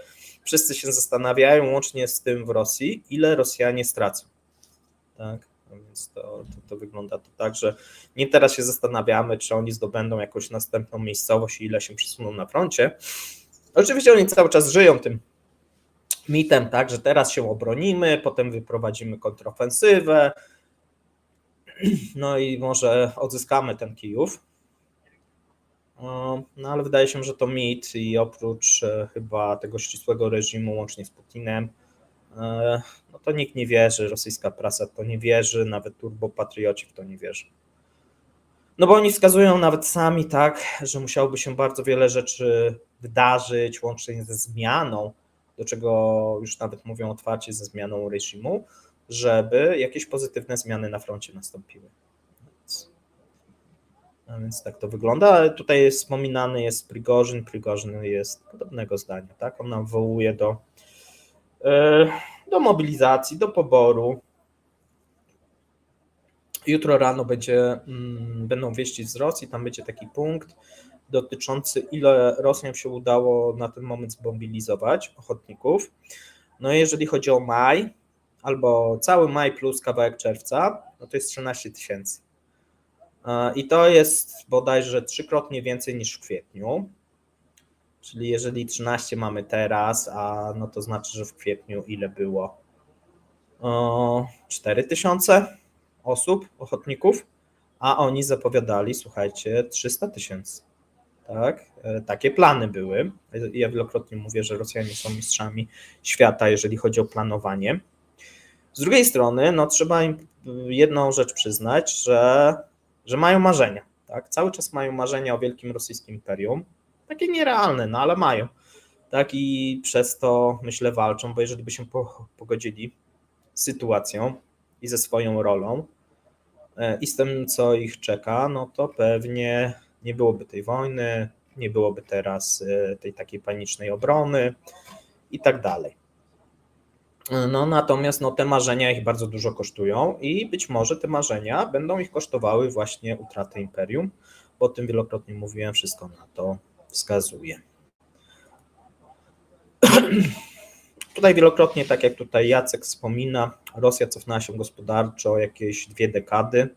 wszyscy się zastanawiają, łącznie z tym w Rosji, ile Rosjanie stracą. Tak? No więc to wygląda to tak, że nie teraz się zastanawiamy, czy oni zdobędą jakąś następną miejscowość i ile się przesuną na froncie. Oczywiście oni cały czas żyją tym mitem, tak, że teraz się obronimy, potem wyprowadzimy kontrofensywę, no i może odzyskamy ten Kijów. No ale wydaje się, że to mit i oprócz chyba tego ścisłego reżimu, łącznie z Putinem, no to nikt nie wierzy, rosyjska prasa w to nie wierzy, nawet turbopatrioci w to nie wierzą. No bo oni wskazują nawet sami, tak, że musiałoby się bardzo wiele rzeczy wydarzyć, łącznie ze zmianą, do czego już nawet mówią otwarcie, ze zmianą reżimu, żeby jakieś pozytywne zmiany na froncie nastąpiły. Więc tak to wygląda, ale tutaj jest wspominany jest Prigorzyn. Prigorzyn jest podobnego zdania, tak? On nawołuje do mobilizacji, do poboru. Jutro rano będą wieści z Rosji, tam będzie taki punkt dotyczący, ile Rosjan się udało na ten moment zmobilizować ochotników. No i jeżeli chodzi o maj, albo cały maj plus kawałek czerwca, no to jest 13 000. I to jest bodajże 3-krotnie więcej niż w kwietniu. Czyli jeżeli 13 mamy teraz, no to znaczy, że w kwietniu ile było? 4000 osób, ochotników, a oni zapowiadali, słuchajcie, 300 000. Tak? Takie plany były. Ja wielokrotnie mówię, że Rosjanie są mistrzami świata, jeżeli chodzi o planowanie. Z drugiej strony, no trzeba im jedną rzecz przyznać, że mają marzenia. Tak? Cały czas mają marzenia o wielkim rosyjskim imperium. Takie nierealne, no ale mają. Tak? I przez to, myślę, walczą, bo jeżeli by się pogodzili z sytuacją i ze swoją rolą i z tym, co ich czeka, no to pewnie nie byłoby tej wojny, nie byłoby teraz tej takiej panicznej obrony i tak dalej. No natomiast te marzenia ich bardzo dużo kosztują i być może te marzenia będą ich kosztowały właśnie utratę imperium, bo o tym wielokrotnie mówiłem, wszystko na to wskazuje. Tutaj wielokrotnie, tak jak tutaj Jacek wspomina, Rosja cofnęła się gospodarczo jakieś 2 dekady.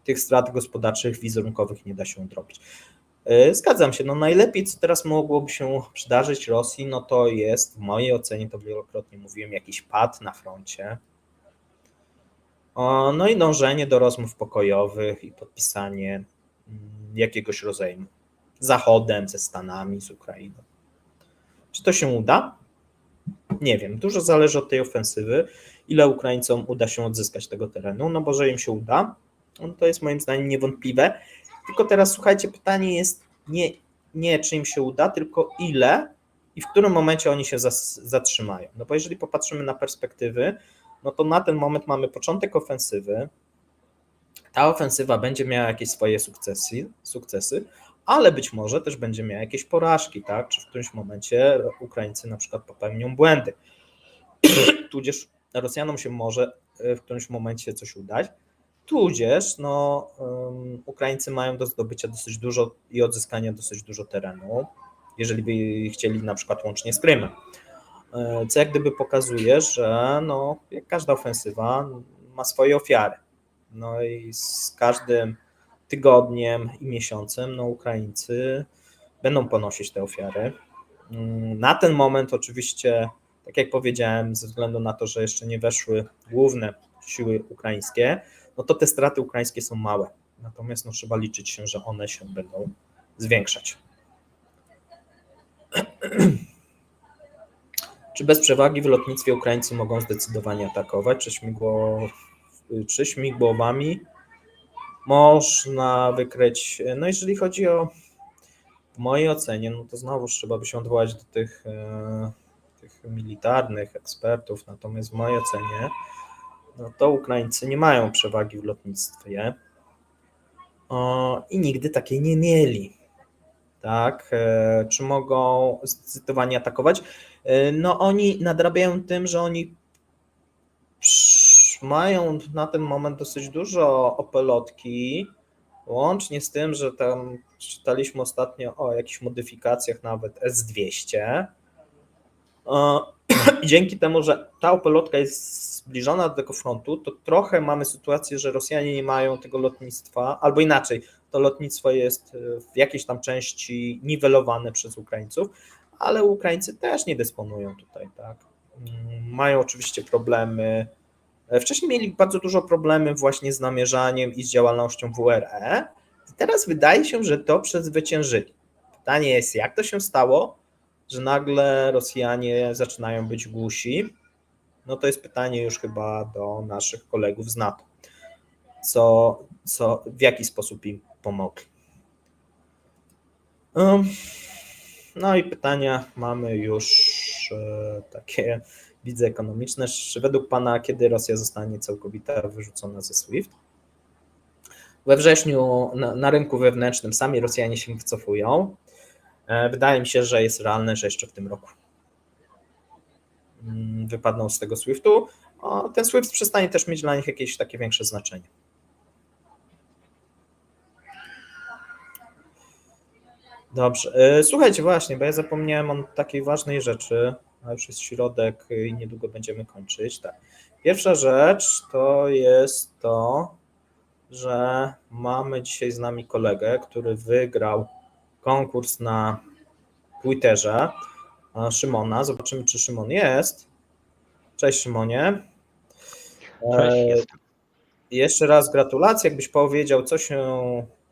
Tych strat gospodarczych, wizerunkowych nie da się odrobić. Zgadzam się, najlepiej co teraz mogłoby się przydarzyć Rosji, no to jest w mojej ocenie, to wielokrotnie mówiłem, jakiś pad na froncie, no i dążenie do rozmów pokojowych i podpisanie jakiegoś rozejmu z Zachodem, ze Stanami, z Ukrainą. Czy to się uda? Nie wiem, dużo zależy od tej ofensywy, ile Ukraińcom uda się odzyskać tego terenu, no bo że im się uda, no to jest moim zdaniem niewątpliwe. Tylko teraz słuchajcie, pytanie jest nie czy im się uda, tylko ile i w którym momencie oni się zatrzymają. No bo jeżeli popatrzymy na perspektywy, no to na ten moment mamy początek ofensywy. Ta ofensywa będzie miała jakieś swoje sukcesy, ale być może też będzie miała jakieś porażki, tak? Czy w którymś momencie Ukraińcy na przykład popełnią błędy. Tudzież Rosjanom się może w którymś momencie coś udać. Tudzież Ukraińcy mają do zdobycia dosyć dużo i odzyskania dosyć dużo terenu, jeżeli by chcieli na przykład łącznie z Krymem. Co jak gdyby pokazuje, że jak każda ofensywa ma swoje ofiary. No i z każdym tygodniem i miesiącem Ukraińcy będą ponosić te ofiary. Na ten moment oczywiście, tak jak powiedziałem, ze względu na to, że jeszcze nie weszły główne siły ukraińskie, no to te straty ukraińskie są małe. Natomiast trzeba liczyć się, że one się będą zwiększać. Czy bez przewagi w lotnictwie Ukraińcy mogą zdecydowanie atakować? Czy śmigłowami można wykryć? No jeżeli chodzi o, w mojej ocenie, no to znowu trzeba by się odwołać do tych militarnych ekspertów, natomiast w mojej ocenie no to Ukraińcy nie mają przewagi w lotnictwie i nigdy takiej nie mieli. tak, czy mogą zdecydowanie atakować. No oni nadrabiają tym, że oni mają na ten moment dosyć dużo opelotki, łącznie z tym, że tam czytaliśmy ostatnio o jakichś modyfikacjach nawet S-200. I dzięki temu, że ta opelotka jest zbliżona do tego frontu, to trochę mamy sytuację, że Rosjanie nie mają tego lotnictwa, albo inaczej, to lotnictwo jest w jakiejś tam części niwelowane przez Ukraińców, ale Ukraińcy też nie dysponują tutaj, tak. Mają oczywiście problemy. Wcześniej mieli bardzo dużo problemy właśnie z namierzaniem i z działalnością WRE. Teraz wydaje się, że to przezwyciężyli. Pytanie jest, jak to się stało, że nagle Rosjanie zaczynają być głusi? No to jest pytanie już chyba do naszych kolegów z NATO. W jaki sposób im pomogli? No i pytania mamy już takie, widzę, ekonomiczne. Według Pana, kiedy Rosja zostanie całkowicie wyrzucona ze SWIFT? We wrześniu na rynku wewnętrznym sami Rosjanie się wycofują. Wydaje mi się, że jest realne, że jeszcze w tym roku wypadną z tego SWIFT-u. Ten SWIFT przestanie też mieć dla nich jakieś takie większe znaczenie. Dobrze. Słuchajcie, właśnie, bo ja zapomniałem o takiej ważnej rzeczy, a już jest środek i niedługo będziemy kończyć. Tak. Pierwsza rzecz to jest to, że mamy dzisiaj z nami kolegę, który wygrał konkurs na Twitterze, Szymona. Zobaczymy, czy Szymon jest. Cześć, Szymonie. Cześć, jestem. Jeszcze raz gratulacje, jakbyś powiedział,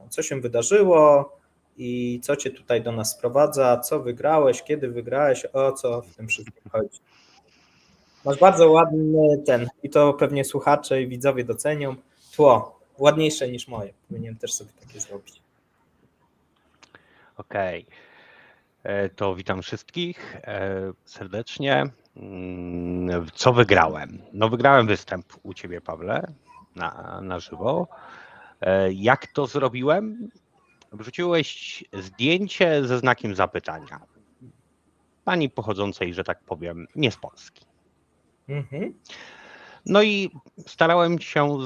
co się wydarzyło i co cię tutaj do nas sprowadza, co wygrałeś, kiedy wygrałeś, o co w tym wszystkim chodzi. Masz bardzo ładny i to pewnie słuchacze i widzowie docenią, tło, ładniejsze niż moje. Powinienem też sobie takie zrobić. Okej. To witam wszystkich serdecznie. Co wygrałem? No wygrałem występ u Ciebie, Pawle, na żywo. Jak to zrobiłem? Wrzuciłeś zdjęcie ze znakiem zapytania. Pani pochodzącej, że tak powiem, nie z Polski. Mhm. No i starałem się,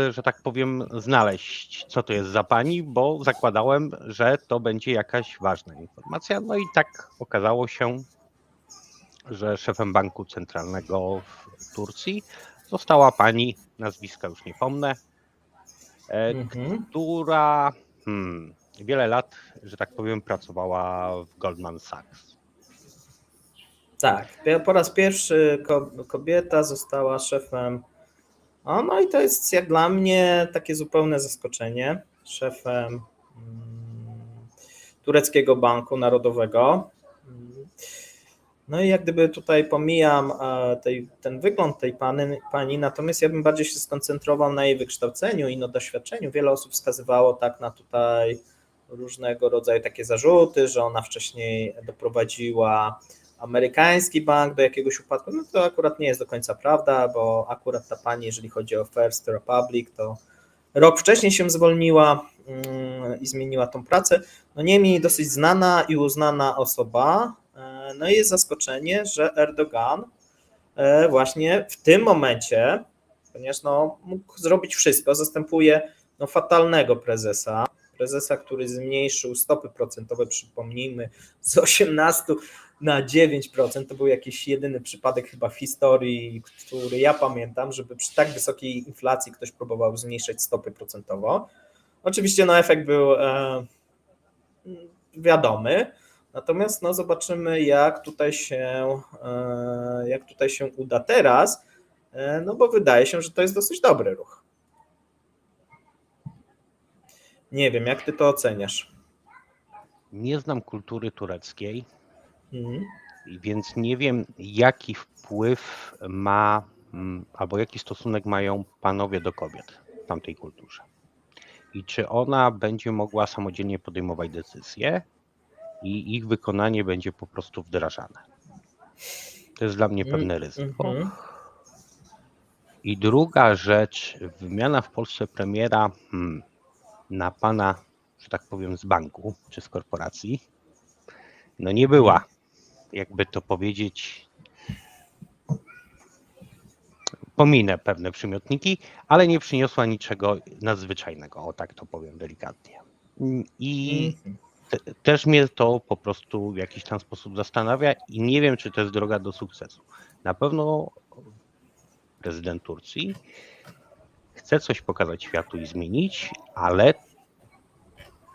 że tak powiem, znaleźć, co to jest za pani, bo zakładałem, że to będzie jakaś ważna informacja. No i tak okazało się, że szefem banku centralnego w Turcji została pani, nazwiska już nie pomnę, która wiele lat, że tak powiem, pracowała w Goldman Sachs. Tak, po raz pierwszy kobieta została szefem, no i to jest jak dla mnie takie zupełne zaskoczenie, szefem tureckiego banku narodowego. No i jak gdyby tutaj pomijam ten wygląd tej pani, natomiast ja bym bardziej się skoncentrował na jej wykształceniu i na doświadczeniu. Wiele osób wskazywało tak na tutaj różnego rodzaju takie zarzuty, że ona wcześniej doprowadziła amerykański bank do jakiegoś upadku. No to akurat nie jest do końca prawda, bo akurat ta pani, jeżeli chodzi o First Republic, to rok wcześniej się zwolniła i zmieniła tą pracę. No niemniej dosyć znana i uznana osoba. No i jest zaskoczenie, że Erdogan właśnie w tym momencie, ponieważ mógł zrobić wszystko, zastępuje fatalnego prezesa, który zmniejszył stopy procentowe, przypomnijmy, z 18 na 9%. To był jakiś jedyny przypadek chyba w historii, który ja pamiętam, żeby przy tak wysokiej inflacji ktoś próbował zmniejszać stopy procentowo. Oczywiście efekt był wiadomy, natomiast zobaczymy, jak tutaj się uda teraz, bo wydaje się, że to jest dosyć dobry ruch. Nie wiem, jak ty to oceniasz? Nie znam kultury tureckiej, więc nie wiem, jaki wpływ ma albo jaki stosunek mają panowie do kobiet w tamtej kulturze. I czy ona będzie mogła samodzielnie podejmować decyzje i ich wykonanie będzie po prostu wdrażane. To jest dla mnie pewne ryzyko. I druga rzecz, wymiana w Polsce premiera na pana, że tak powiem, z banku czy z korporacji, No nie była, jakby to powiedzieć, pominę pewne przymiotniki, ale nie przyniosła niczego nadzwyczajnego, o tak to powiem delikatnie. I też mnie to po prostu w jakiś tam sposób zastanawia i nie wiem, czy to jest droga do sukcesu. Na pewno prezydent Turcji chce coś pokazać światu i zmienić, ale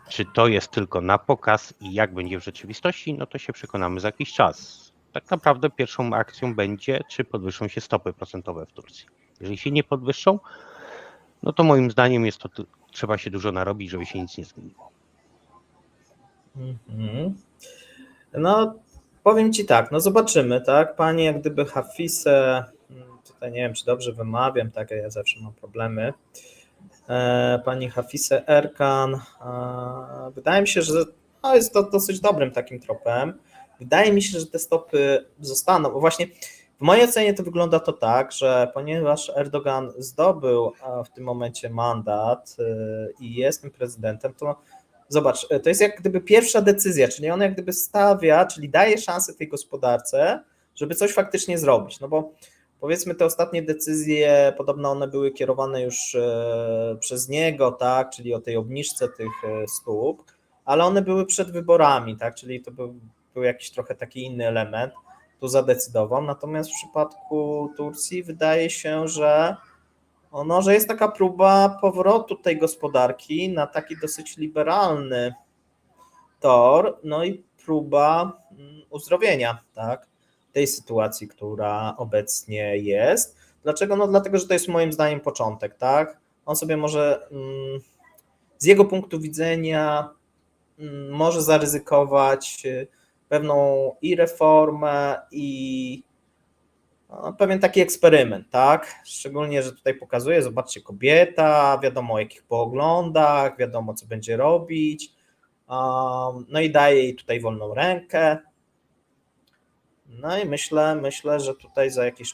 czy to jest tylko na pokaz i jak będzie w rzeczywistości, no to się przekonamy za jakiś czas. Tak naprawdę pierwszą akcją będzie, czy podwyższą się stopy procentowe w Turcji. Jeżeli się nie podwyższą, no to moim zdaniem jest to, trzeba się dużo narobić, żeby się nic nie zmieniło. No, powiem Ci tak, no zobaczymy, tak, Pani jak gdyby Hafizę, tutaj nie wiem, czy dobrze wymawiam, tak, ja zawsze mam problemy, Pani Hafizę Erkan, wydaje mi się, że no, jest to dosyć dobrym takim tropem, wydaje mi się, że te stopy zostaną, bo właśnie w mojej ocenie to wygląda to tak, że ponieważ Erdogan zdobył w tym momencie mandat i jest tym prezydentem, to zobacz, to jest jak gdyby pierwsza decyzja, czyli on jak gdyby stawia, czyli daje szansę tej gospodarce, żeby coś faktycznie zrobić, no bo powiedzmy te ostatnie decyzje, podobno one były kierowane już przez niego, tak, czyli o tej obniżce tych stóp, ale one były przed wyborami, tak, czyli to był jakiś trochę taki inny element, tu zadecydował, natomiast w przypadku Turcji wydaje się, że jest taka próba powrotu tej gospodarki na taki dosyć liberalny tor, no i próba uzdrowienia, tak, tej sytuacji, która obecnie jest. Dlaczego? No dlatego, że to jest moim zdaniem początek, tak? On sobie może z jego punktu widzenia może zaryzykować pewną i reformę, i pewien taki eksperyment, tak? Szczególnie, że tutaj pokazuje, zobaczcie, kobieta, wiadomo o jakich poglądach, wiadomo co będzie robić, no i daje jej tutaj wolną rękę. No i myślę, że tutaj za jakiś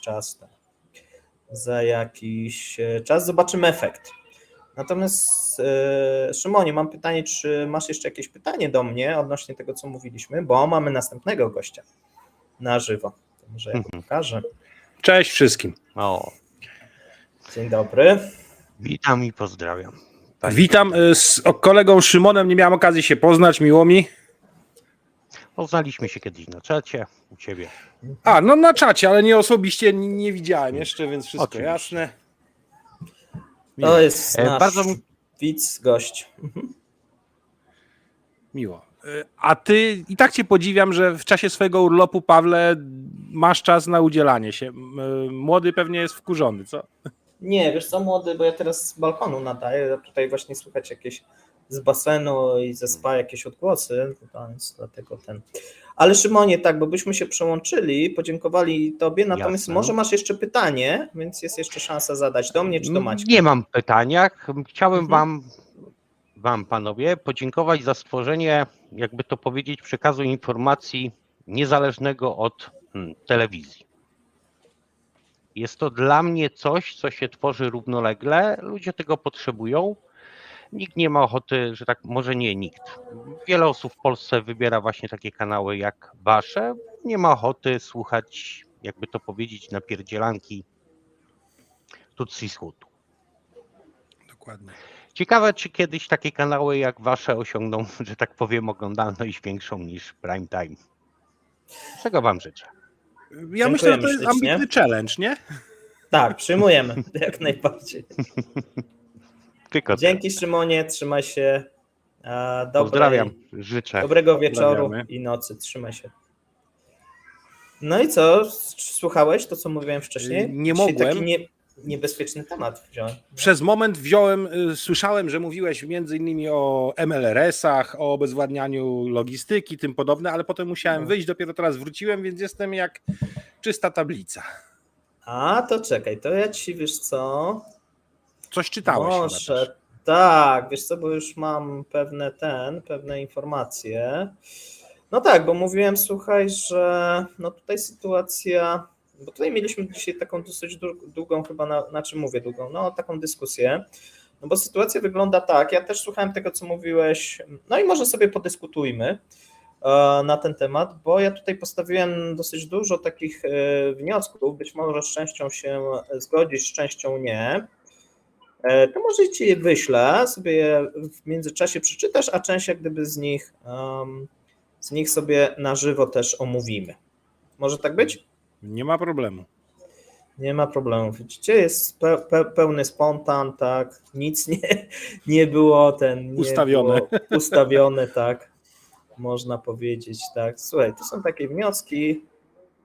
czas zobaczymy efekt. Natomiast Szymonie, mam pytanie, czy masz jeszcze jakieś pytanie do mnie odnośnie tego, co mówiliśmy, bo mamy następnego gościa na żywo. To może ja go pokażę. Cześć wszystkim. O, Dzień dobry. witam i pozdrawiam. Witam. Z kolegą Szymonem nie miałem okazji się poznać, miło mi. Poznaliśmy się kiedyś na czacie u ciebie. No na czacie, ale nie osobiście nie widziałem jeszcze, więc wszystko Oczywiście. jasne. To jest nasz bardzo widz, gość. Miło. A ty, i tak cię podziwiam, że w czasie swojego urlopu, Pawle, masz czas na udzielanie się. Młody pewnie jest wkurzony, co? Nie, wiesz co, młody, bo ja teraz z balkonu nadaję, tutaj właśnie słychać jakieś z basenu i ze spa jakieś odgłosy, więc dlatego ten. Ale Szymonie, tak, bo byśmy się przełączyli, podziękowali tobie, natomiast Jasne. może masz jeszcze pytanie, więc jest jeszcze szansa zadać do mnie czy do Maćka. Nie mam pytania. Chciałem wam, panowie, podziękować za stworzenie, jakby to powiedzieć, przekazu informacji niezależnego od telewizji. Jest to dla mnie coś, co się tworzy równolegle. Ludzie tego potrzebują. Nikt nie ma ochoty, że tak, może nie nikt. Wiele osób w Polsce wybiera właśnie takie kanały jak wasze. Nie ma ochoty słuchać, jakby to powiedzieć, napierdzielanki Tutsi z Hutu. Dokładnie. Ciekawe, czy kiedyś takie kanały jak wasze osiągną, że tak powiem, oglądalność większą niż prime time. Czego wam życzę? Ja myślę, że to jest ślicznie. ambitny challenge, nie? Tak, przyjmujemy, jak najbardziej. Tylko Dzięki Szymonie, trzymaj się. Pozdrawiam, życzę. Dobrego wieczoru Pozdrawiamy. i nocy, trzymaj się. No i co? Słuchałeś to, co mówiłem wcześniej? Nie Dzisiaj mogłem. taki niebezpieczny temat wziąłem. Przez moment słyszałem, że mówiłeś między innymi o MLRS-ach, o obezwładnianiu logistyki, tym podobne, ale potem musiałem wyjść, dopiero teraz wróciłem, więc jestem jak czysta tablica. To czekaj, to ja ci, wiesz co? Coś czytałeś chyba też. Może, tak, wiesz co, bo już mam pewne informacje. No tak, bo mówiłem, słuchaj, że no tutaj sytuacja, bo tutaj mieliśmy dzisiaj taką dosyć długą chyba, na czym mówię długą, no taką dyskusję, no bo sytuacja wygląda tak, ja też słuchałem tego, co mówiłeś, no i może sobie podyskutujmy. na ten temat, bo ja tutaj postawiłem dosyć dużo takich wniosków, być może z częścią się zgodzić, z częścią nie. To może ci je wyślę, sobie je w międzyczasie przeczytasz, a część jak gdyby z nich sobie na żywo też omówimy. Może tak być? Nie ma problemu. Nie ma problemu. Widzicie, jest pełny spontan, tak, nic nie było Ustawione. Ustawione, tak, można powiedzieć, tak. Słuchaj, to są takie wnioski,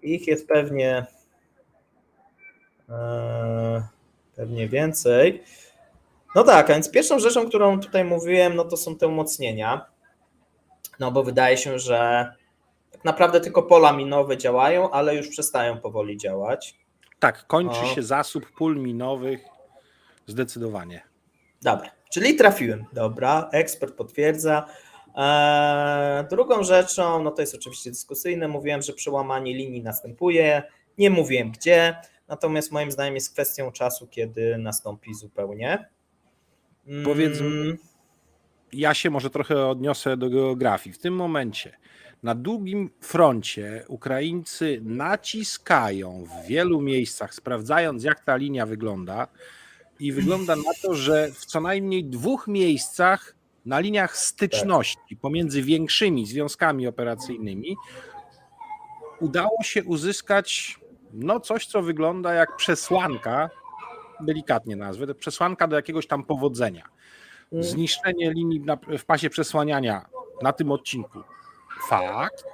ich jest pewnie więcej. No tak, a więc pierwszą rzeczą, którą tutaj mówiłem, no to są te umocnienia, no bo wydaje się, że tak naprawdę tylko pola minowe działają, ale już przestają powoli działać. Tak, kończy się zasób pól minowych zdecydowanie. Dobra, czyli trafiłem, dobra, ekspert potwierdza. Drugą rzeczą, no to jest oczywiście dyskusyjne, mówiłem, że przełamanie linii następuje, nie mówiłem gdzie, natomiast moim zdaniem jest kwestią czasu, kiedy nastąpi zupełnie. Powiedzmy, ja się może trochę odniosę do geografii. W tym momencie na długim froncie Ukraińcy naciskają w wielu miejscach, sprawdzając jak ta linia wygląda i wygląda na to, że w co najmniej 2 miejscach na liniach styczności pomiędzy większymi związkami operacyjnymi udało się uzyskać coś, co wygląda jak przesłanka, delikatnie nazwę, to przesłanka do jakiegoś tam powodzenia. Zniszczenie linii w pasie przesłaniania na tym odcinku fakt,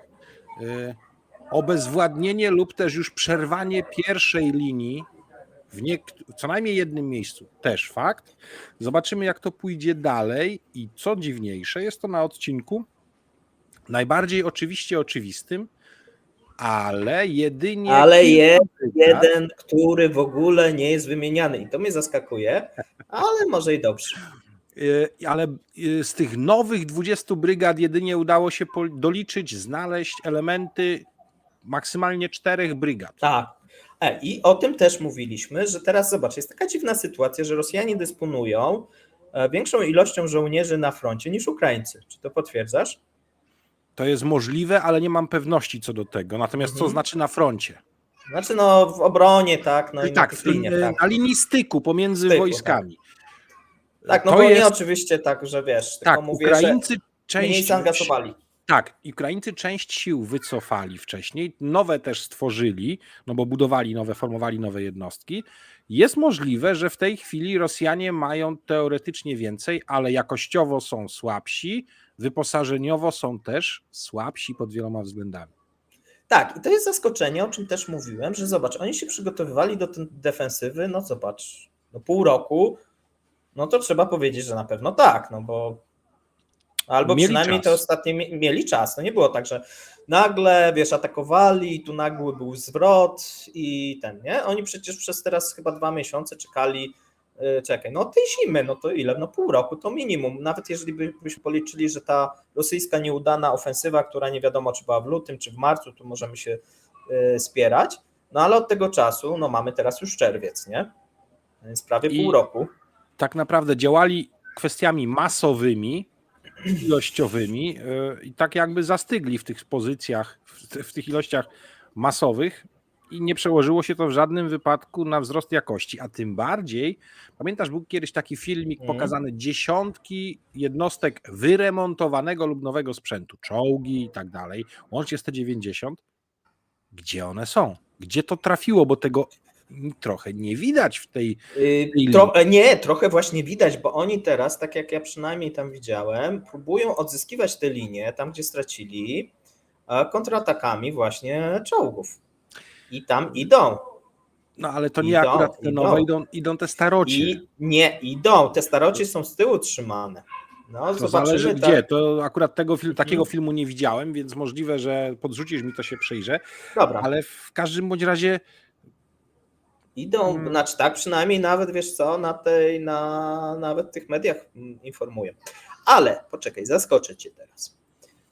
obezwładnienie lub też już przerwanie pierwszej linii w co najmniej jednym miejscu też fakt. Zobaczymy jak to pójdzie dalej i co dziwniejsze jest to na odcinku najbardziej oczywistym, ale jedynie jest jeden, który w ogóle nie jest wymieniany i to mnie zaskakuje, ale może i dobrze. Ale z tych nowych 20 brygad jedynie udało się znaleźć elementy maksymalnie 4 brygad. Tak. I o tym też mówiliśmy, że teraz zobacz, jest taka dziwna sytuacja, że Rosjanie dysponują większą ilością żołnierzy na froncie niż Ukraińcy. Czy to potwierdzasz? To jest możliwe, ale nie mam pewności co do tego. Natomiast co znaczy na froncie? Znaczy w obronie, tak, no i tak, na tych liniach, tak. Na linii styku pomiędzy wojskami. Tak, no to bo jest... nie oczywiście tak, że wiesz, tak, tylko mówię, Ukraińcy że mniej zaangażowali. Tak, Ukraińcy część sił wycofali wcześniej, nowe też stworzyli, no bo budowali nowe, formowali nowe jednostki. Jest możliwe, że w tej chwili Rosjanie mają teoretycznie więcej, ale jakościowo są słabsi, wyposażeniowo są też słabsi pod wieloma względami. Tak, i to jest zaskoczenie, o czym też mówiłem, że zobacz, oni się przygotowywali do tej defensywy, no zobacz, pół roku, no to trzeba powiedzieć, że na pewno tak, no bo albo mieli przynajmniej czas. Te ostatnie mieli czas, no nie było tak, że nagle, wiesz, atakowali, tu nagły był zwrot i nie? Oni przecież przez teraz chyba 2 miesiące czekali, no tej zimy, no to ile? No pół roku to minimum, nawet jeżeli byśmy policzyli, że ta rosyjska nieudana ofensywa, która nie wiadomo czy była w lutym, czy w marcu, tu możemy się spierać, no ale od tego czasu, no mamy teraz już czerwiec, nie? Więc prawie pół roku. Tak naprawdę działali kwestiami masowymi, ilościowymi i tak jakby zastygli w tych pozycjach, w tych ilościach masowych i nie przełożyło się to w żadnym wypadku na wzrost jakości, a tym bardziej, pamiętasz, był kiedyś taki filmik pokazany dziesiątki jednostek wyremontowanego lub nowego sprzętu, czołgi i tak dalej, łącznie z T-90, gdzie one są? Gdzie to trafiło, bo tego trochę nie widać w tej trochę właśnie widać, bo oni teraz, tak jak ja przynajmniej tam widziałem, próbują odzyskiwać te linie tam, gdzie stracili, kontratakami właśnie czołgów. I tam idą. No ale to nie akurat te nowe, idą te starocie. Nie idą, te starocie są z tyłu trzymane. No, to zależy gdzie, to akurat takiego filmu nie widziałem, więc możliwe, że podrzucisz mi, to się przyjrzę. Dobra. Ale w każdym bądź razie idą, znaczy tak przynajmniej nawet, wiesz co, nawet w tych mediach informują. Ale poczekaj, zaskoczę cię teraz,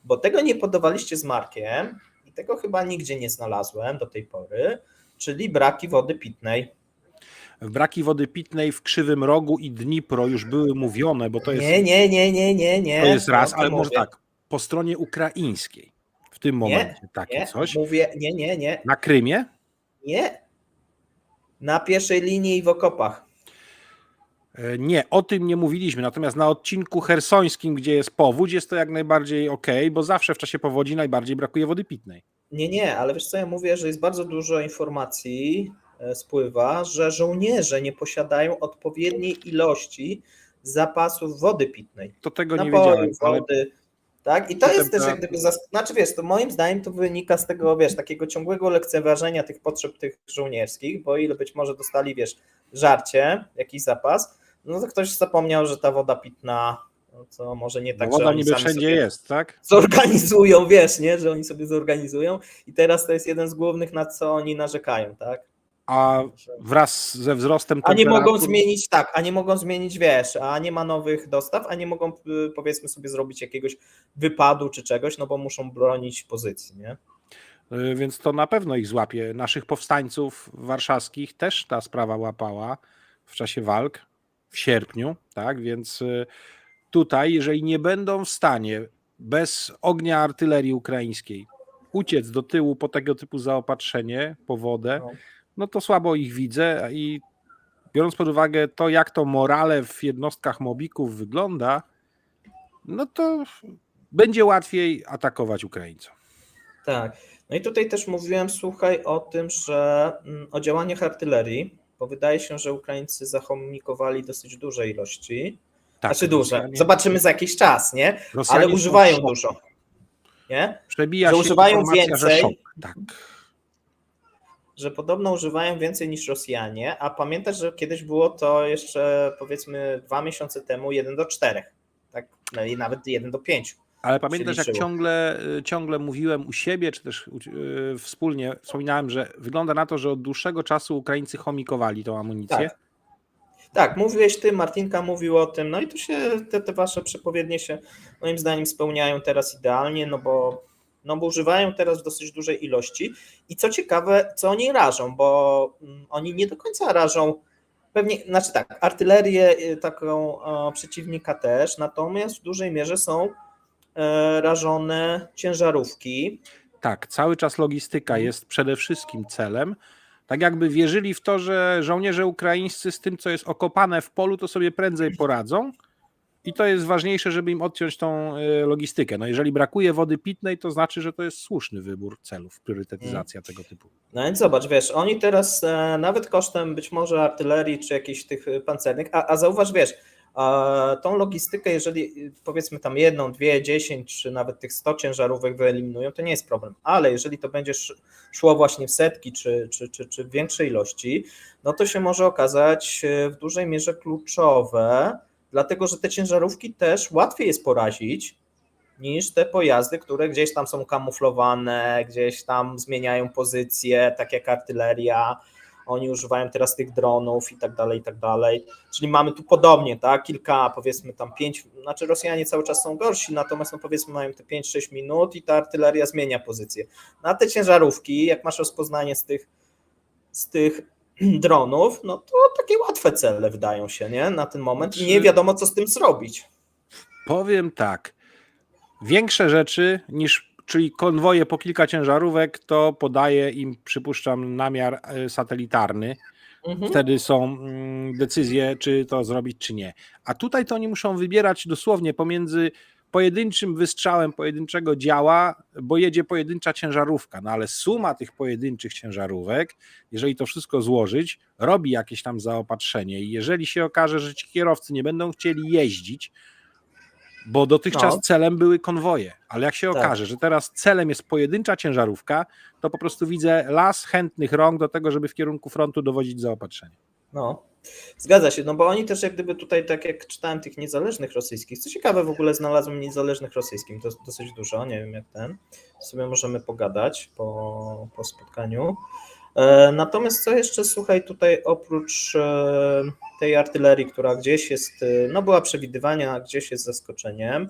bo tego nie podawaliście z Markiem i tego chyba nigdzie nie znalazłem do tej pory, czyli braki wody pitnej. Braki wody pitnej w Krzywym Rogu i Dnipro już były mówione, bo to jest... Nie. To jest raz, ale może tak, po stronie ukraińskiej. tym momencie takie Nie, coś. mówię, nie. Na Krymie? Nie. Na pierwszej linii i w okopach. Nie, o tym nie mówiliśmy. Natomiast na odcinku chersońskim, gdzie jest powódź, jest to jak najbardziej okej, bo zawsze w czasie powodzi najbardziej brakuje wody pitnej. Nie, ale wiesz co, ja mówię, że jest bardzo dużo informacji spływa, że żołnierze nie posiadają odpowiedniej ilości zapasów wody pitnej. To tego nie Napoju, wiedziałem, ale wody, tak? I to potem jest też ta- jak gdyby, znaczy wiesz, to moim zdaniem to wynika z tego, wiesz, takiego ciągłego lekceważenia tych potrzeb tych żołnierskich, bo ile być może dostali, wiesz, żarcie, jakiś zapas, no to ktoś zapomniał, że ta woda pitna, no to może nie tak, że woda oni niby sami wszędzie sobie jest, tak? zorganizują, wiesz, nie, że oni sobie zorganizują i teraz to jest jeden z głównych, na co oni narzekają, tak? A wraz ze wzrostem A nie mogą temperatur... zmienić, tak, a nie mogą zmienić, wiesz, a nie ma nowych dostaw, a nie mogą, powiedzmy sobie, zrobić jakiegoś wypadu czy czegoś, no bo muszą bronić pozycji, nie? Więc to na pewno ich złapie. Naszych powstańców warszawskich też ta sprawa łapała w czasie walk w sierpniu, tak? Więc tutaj, jeżeli nie będą w stanie bez ognia artylerii ukraińskiej uciec do tyłu po tego typu zaopatrzenie, po wodę, no to słabo ich widzę i biorąc pod uwagę to, jak to morale w jednostkach mobików wygląda, no to będzie łatwiej atakować Ukraińcom. Tak. No i tutaj też mówiłem, słuchaj, o tym, że o działaniach artylerii, bo wydaje się, że Ukraińcy zachomunikowali dosyć duże ilości. Tak, Znaczy duże. Rosjanie- Zobaczymy za jakiś czas, nie? Rosjanie Ale są używają w szoku. dużo. Nie? Przebija Że się używają informacja, że więcej. szok. Tak. Że podobno używają więcej niż Rosjanie, a pamiętasz, że kiedyś było to jeszcze powiedzmy 2 miesiące temu 1:4, tak? No i nawet 1:5. Ale pamiętasz, jak liczyło. ciągle mówiłem u siebie, czy też wspólnie wspominałem, że wygląda na to, że od dłuższego czasu Ukraińcy chomikowali tą amunicję. Tak. Tak, mówiłeś ty, Martinka mówił o tym, no i tu się te wasze przepowiednie się moim zdaniem spełniają teraz idealnie, no bo używają teraz w dosyć dużej ilości i co ciekawe, co oni rażą, bo oni nie do końca rażą, pewnie, znaczy tak, artylerię taką przeciwnika też, natomiast w dużej mierze są rażone ciężarówki. Tak, cały czas logistyka jest przede wszystkim celem. Tak jakby wierzyli w to, że żołnierze ukraińscy z tym, co jest okopane w polu, to sobie prędzej poradzą. I to jest ważniejsze, żeby im odciąć tą logistykę. No jeżeli brakuje wody pitnej, to znaczy, że to jest słuszny wybór celów, priorytetyzacja tego typu. No więc zobacz, wiesz, oni teraz nawet kosztem być może artylerii czy jakichś tych pancernych, a zauważ, wiesz, tą logistykę, jeżeli powiedzmy tam 1, 2, 10 czy nawet tych 100 ciężarówek wyeliminują, to nie jest problem, ale jeżeli to będzie szło właśnie w setki czy w większej ilości, no to się może okazać w dużej mierze kluczowe, dlatego że te ciężarówki też łatwiej jest porazić niż te pojazdy, które gdzieś tam są kamuflowane, gdzieś tam zmieniają pozycję, tak jak artyleria, oni używają teraz tych dronów i tak dalej, czyli mamy tu podobnie, tak, kilka, powiedzmy tam 5, znaczy Rosjanie cały czas są gorsi, natomiast no powiedzmy mają te 5-6 minut i ta artyleria zmienia pozycję. Na te ciężarówki, jak masz rozpoznanie z tych dronów, no to takie łatwe cele wydają się, nie, na ten moment i nie wiadomo, co z tym zrobić. Powiem tak, większe rzeczy niż, czyli konwoje po kilka ciężarówek, to podaje im, przypuszczam, namiar satelitarny. Wtedy są decyzje, czy to zrobić, czy nie. A tutaj to oni muszą wybierać dosłownie pomiędzy pojedynczym wystrzałem pojedynczego działa, bo jedzie pojedyncza ciężarówka. No ale suma tych pojedynczych ciężarówek, jeżeli to wszystko złożyć, robi jakieś tam zaopatrzenie. I jeżeli się okaże, że ci kierowcy nie będą chcieli jeździć, bo dotychczas celem były konwoje, ale jak się okaże, że teraz celem jest pojedyncza ciężarówka, to po prostu widzę las chętnych rąk do tego, żeby w kierunku frontu dowozić zaopatrzenie. No, zgadza się, no bo oni też jak gdyby tutaj, tak jak czytałem tych niezależnych rosyjskich, co ciekawe w ogóle znalazłem niezależnych rosyjskich, to dosyć dużo, nie wiem jak sobie możemy pogadać po spotkaniu. Natomiast co jeszcze, słuchaj, tutaj oprócz tej artylerii, która gdzieś jest, no była przewidywania, gdzieś jest zaskoczeniem,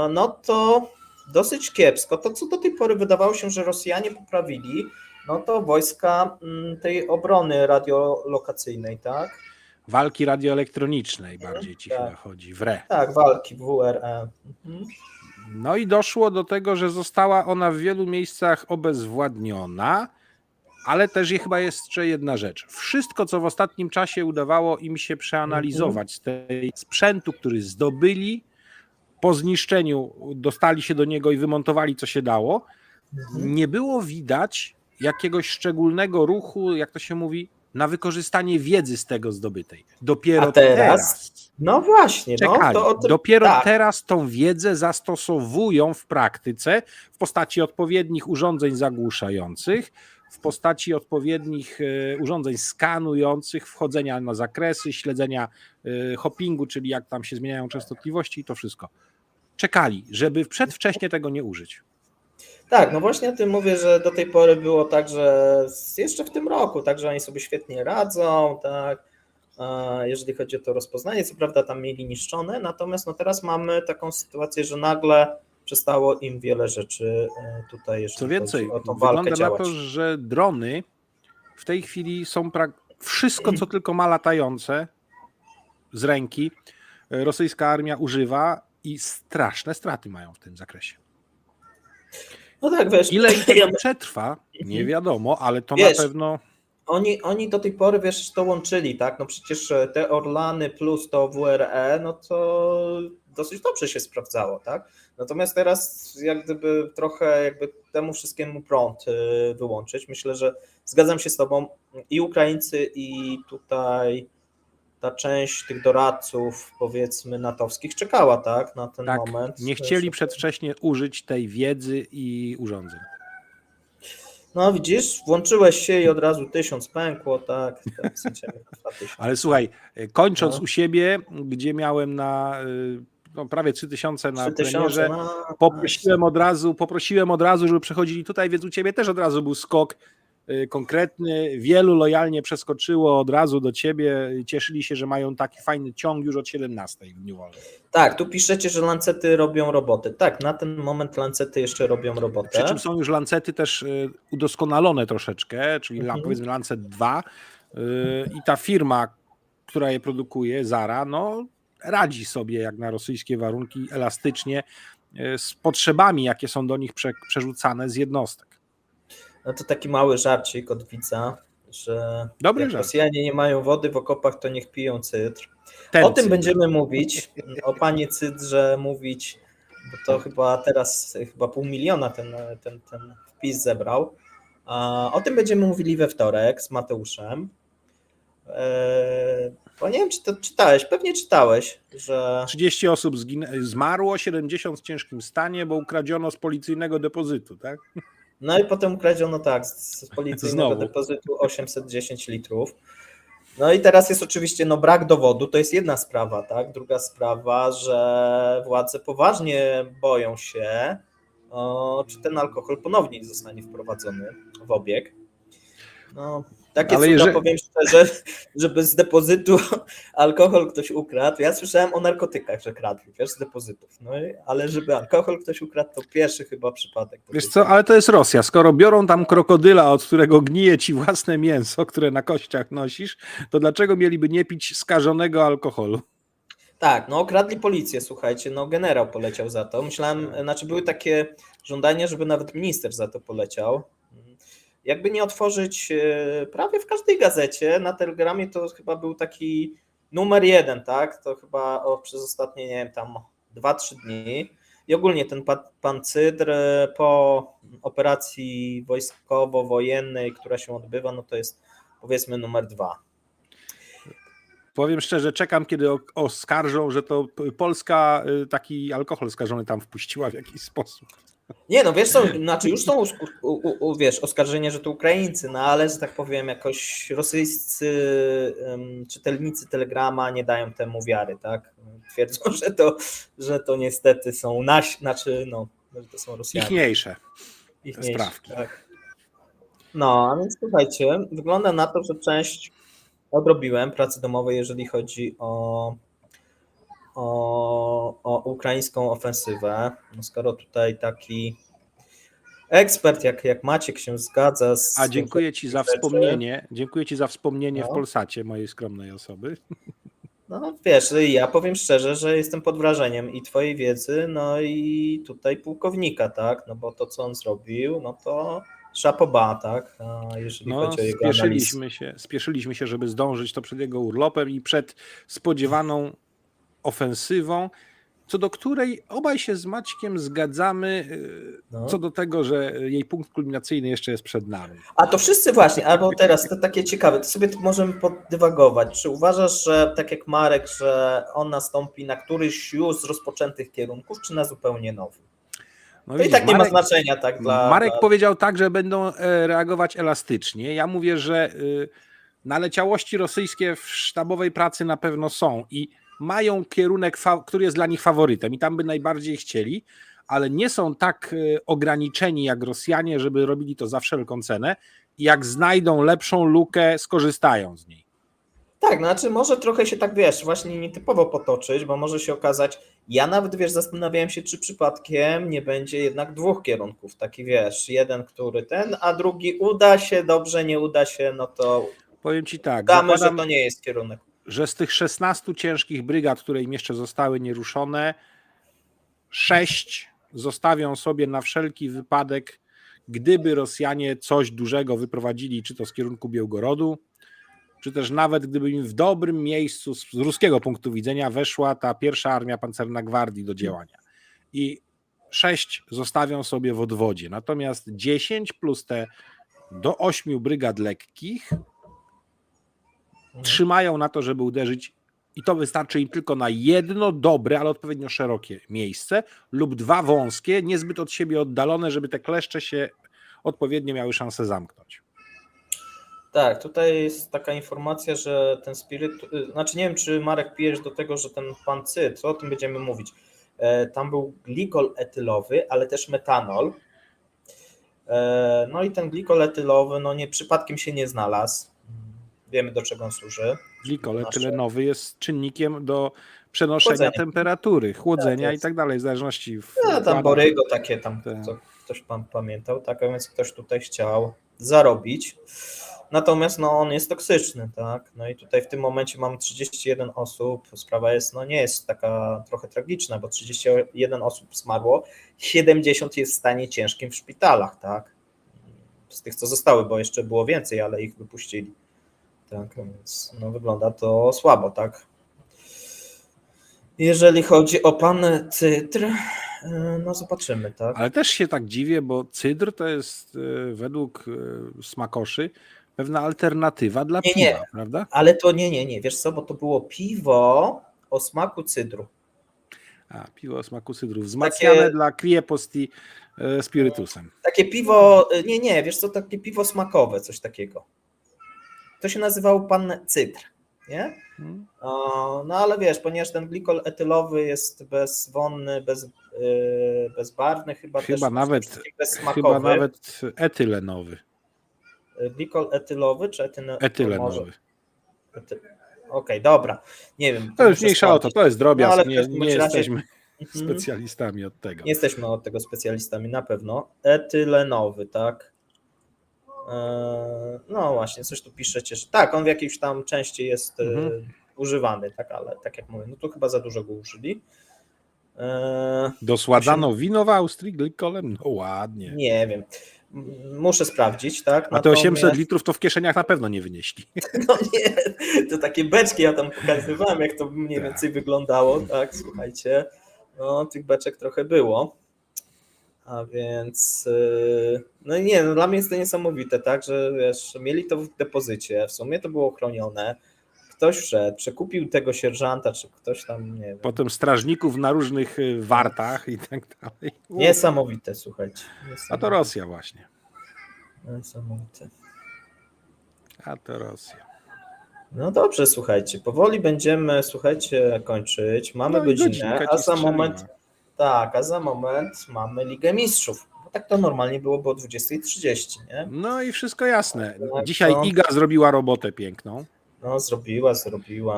no to dosyć kiepsko. To co do tej pory wydawało się, że Rosjanie poprawili, no to wojska tej obrony radiolokacyjnej, tak? Walki radioelektronicznej bardziej ci chyba chodzi, WRE. Tak, walki WRE. No i doszło do tego, że została ona w wielu miejscach obezwładniona, ale też chyba jest jeszcze jedna rzecz. Wszystko, co w ostatnim czasie udawało im się przeanalizować z tej sprzętu, który zdobyli, po zniszczeniu dostali się do niego i wymontowali, co się dało, nie było widać jakiegoś szczególnego ruchu, jak to się mówi, na wykorzystanie wiedzy z tego zdobytej. Dopiero A teraz? No właśnie, czekali. to o tym, Dopiero tak. teraz tą wiedzę zastosowują w praktyce w postaci odpowiednich urządzeń zagłuszających, w postaci odpowiednich urządzeń skanujących, wchodzenia na zakresy, śledzenia hoppingu, czyli jak tam się zmieniają częstotliwości i to wszystko. Czekali, żeby przedwcześnie tego nie użyć. Tak, no właśnie o tym mówię, że do tej pory było tak, że jeszcze w tym roku, tak, że oni sobie świetnie radzą, tak, jeżeli chodzi o to rozpoznanie, co prawda tam mieli niszczone, natomiast no teraz mamy taką sytuację, że nagle przestało im wiele rzeczy tutaj, jeżeli Co więcej, chodzi o tą walkę, wygląda działać. na to, że drony w tej chwili są wszystko, co tylko ma latające z ręki, rosyjska armia używa i straszne straty mają w tym zakresie. No tak, wiesz, Ile ich tego przetrwa, nie wiadomo, ale to Wiesz, na pewno... Oni do tej pory, wiesz, to łączyli, tak? No przecież te Orlany plus to WRE, no to dosyć dobrze się sprawdzało, tak? Natomiast teraz jak gdyby trochę jakby temu wszystkiemu prąd wyłączyć. Myślę, że zgadzam się z tobą, i Ukraińcy, i tutaj ta część tych doradców, powiedzmy, natowskich czekała, tak? Na ten moment. Nie chcieli przedwcześnie użyć tej wiedzy i urządzeń. No widzisz, włączyłeś się i od razu 1000 pękło, tak? Ale słuchaj, kończąc u siebie, gdzie miałem prawie 3000 na premierze, poprosiłem od razu, żeby przechodzili tutaj, więc u ciebie też od razu był skok konkretny. Wielu lojalnie przeskoczyło od razu do ciebie, cieszyli się, że mają taki fajny ciąg już od 17 w dniu wolnym. Tak, tu piszecie, że Lancety robią roboty. Tak, na ten moment Lancety jeszcze robią robotę. Przy czym są już Lancety też udoskonalone troszeczkę, czyli powiedzmy Lancet 2 i ta firma, która je produkuje, Zara, no radzi sobie jak na rosyjskie warunki elastycznie z potrzebami, jakie są do nich przerzucane z jednostek. No to taki mały żarcik od widza, że Dobry jak żart. Rosjanie nie mają wody w okopach, to niech piją cydr. Ten o tym cydr. będziemy mówić, o panie cydrze mówić, bo to chyba teraz 500 000 ten wpis zebrał. O tym będziemy mówili we wtorek z Mateuszem. Bo nie wiem, czy to czytałeś, pewnie czytałeś, że 30 osób zmarło, 70 w ciężkim stanie, bo ukradziono z policyjnego depozytu, tak? no i potem ukradziono tak z policyjnego Znowu. depozytu 810 litrów. No i teraz jest oczywiście brak dowodu, to jest jedna sprawa, tak? Druga sprawa, że władze poważnie boją się, czy ten alkohol ponownie zostanie wprowadzony w obieg. No, takie cuda, powiem szczerze, żeby z depozytu alkohol ktoś ukradł. Ja słyszałem o narkotykach, że kradli, wiesz, z depozytów. No, ale żeby alkohol ktoś ukradł, to pierwszy chyba przypadek. Wiesz co, ale to jest Rosja. Skoro biorą tam krokodyla, od którego gnije ci własne mięso, które na kościach nosisz, to dlaczego mieliby nie pić skażonego alkoholu? Tak, no okradli policję, słuchajcie, no generał poleciał za to. Myślałem, były takie żądania, żeby nawet minister za to poleciał. Jakby nie otworzyć prawie w każdej gazecie, na Telegramie to chyba był taki numer 1, tak? To chyba przez ostatnie, nie wiem, tam 2-3 dni. I ogólnie ten pan Cydr po operacji wojskowo-wojennej, która się odbywa, no to jest powiedzmy numer 2. Powiem szczerze, czekam, kiedy oskarżą, że to Polska taki alkohol skażony tam wpuściła w jakiś sposób. Nie, no wiesz, już są wiesz, oskarżenia, że to Ukraińcy, no ale, że tak powiem, jakoś rosyjscy czytelnicy Telegrama nie dają temu wiary, tak? Twierdzą, że to niestety są że to są Rosjanie. Ichniejsze sprawki. Tak. No, a więc słuchajcie, wygląda na to, że część odrobiłem pracy domowej, jeżeli chodzi o ukraińską ofensywę. No skoro tutaj taki ekspert jak Maciek się zgadza z... A dziękuję ci za wspomnienie. Dziękuję ci za wspomnienie w Polsacie mojej skromnej osoby. No wiesz, ja powiem szczerze, że jestem pod wrażeniem i twojej wiedzy, no i tutaj pułkownika, tak, no bo to, co on zrobił, no to chapeau, tak, a jeżeli No, chodzi o jego analizę. spieszyliśmy się, żeby zdążyć to przed jego urlopem i przed spodziewaną ofensywą, co do której obaj się z Maćkiem zgadzamy, No. co do tego, że jej punkt kulminacyjny jeszcze jest przed nami. A to wszyscy właśnie, albo teraz to takie ciekawe, to sobie możemy poddywagować. Czy uważasz, że tak jak Marek, że on nastąpi na któryś już z rozpoczętych kierunków, czy na zupełnie nowy? No To i tak nie ma znaczenia, tak? Marek powiedział tak, że będą reagować elastycznie. Ja mówię, że naleciałości rosyjskie w sztabowej pracy na pewno są i mają kierunek, który jest dla nich faworytem i tam by najbardziej chcieli, ale nie są tak ograniczeni jak Rosjanie, żeby robili to za wszelką cenę i jak znajdą lepszą lukę, skorzystają z niej. Tak, znaczy może trochę się tak, wiesz, właśnie nietypowo potoczyć, bo może się okazać, ja nawet, wiesz, zastanawiałem się, czy przypadkiem nie będzie jednak dwóch kierunków, taki, wiesz, jeden, który a drugi uda się, dobrze, nie uda się, no to powiem ci tak, damy, że to nie jest kierunek. Że z tych 16 ciężkich brygad, które im jeszcze zostały nieruszone, 6 zostawią sobie na wszelki wypadek, gdyby Rosjanie coś dużego wyprowadzili, czy to z kierunku Białgorodu, czy też nawet gdyby im w dobrym miejscu z ruskiego punktu widzenia weszła ta pierwsza armia pancerna gwardii do działania. I 6 zostawią sobie w odwodzie. Natomiast 10 plus te do 8 brygad lekkich trzymają na to, żeby uderzyć i to wystarczy im tylko na jedno dobre, ale odpowiednio szerokie miejsce lub dwa wąskie, niezbyt od siebie oddalone, żeby te kleszcze się odpowiednio miały szansę zamknąć. Tak, tutaj jest taka informacja, że ten spiryt, znaczy nie wiem, czy Marek pijesz do tego, że ten pan Cyt, o tym będziemy mówić, tam był glikol etylowy, ale też metanol. No i ten glikol etylowy, no nie przypadkiem się nie znalazł. Wiemy, do czego on służy. Glikol etylenowy jest czynnikiem do przenoszenia temperatury, chłodzenia i tak dalej, w zależności. Tam borygo takie tam, co ktoś pan pamiętał, tak, a więc ktoś tutaj chciał zarobić. Natomiast no, on jest toksyczny, tak? No i tutaj w tym momencie mamy 31 osób. Sprawa jest, no nie jest taka trochę tragiczna, bo 31 osób zmarło, 70 jest w stanie ciężkim w szpitalach, tak? Z tych, co zostały, bo jeszcze było więcej, ale ich wypuścili. Tak, więc no, wygląda to słabo, tak? Jeżeli chodzi o pan Cydr, no zobaczymy, tak? Ale też się tak dziwię, bo cydr to jest według smakoszy pewna alternatywa dla piwa, prawda? Ale to nie, wiesz co, bo to było piwo o smaku cydru. A, piwo o smaku cydru, wzmacniane dla crieposti spirytusem. Takie piwo, nie, wiesz co, takie piwo smakowe, coś takiego. To się nazywał pan Cydr, nie? No ale wiesz, ponieważ ten glikol etylowy jest bezwonny, bezbarwny, chyba też bezsmakowy. Chyba nawet etylenowy. Glikol etylowy czy etylenowy? Okej, dobra. Nie wiem. To już mniejsza o to jest drobiazg, ale nie jesteśmy specjalistami od tego. Nie jesteśmy od tego specjalistami, na pewno. Etylenowy, tak? No właśnie, coś tu piszecie, że tak, on w jakiejś tam części jest używany, tak, ale tak jak mówię, no to chyba za dużo go użyli. Dosładzano wino w Austrii glikolem? No ładnie. Nie wiem, muszę sprawdzić, tak. A te 800 litrów to w kieszeniach na pewno nie wynieśli. No nie, to takie beczki ja tam pokazywałem, jak to mniej więcej wyglądało, tak, słuchajcie, no tych beczek trochę było. A więc, no i nie, no dla mnie jest to niesamowite, tak, że wiesz, mieli to w depozycie, w sumie to było chronione, ktoś wszedł, przekupił tego sierżanta, czy ktoś tam, nie wiem. Potem strażników na różnych wartach i tak dalej. Niesamowite, słuchajcie. Niesamowite. A to Rosja właśnie. Niesamowite. A to Rosja. No dobrze, słuchajcie, powoli będziemy, kończyć, mamy godzinę, a za moment... Tak, a za moment mamy Ligę Mistrzów. Bo tak to normalnie było 20:30, nie? No i wszystko jasne. Dzisiaj Iga zrobiła robotę piękną. No zrobiła.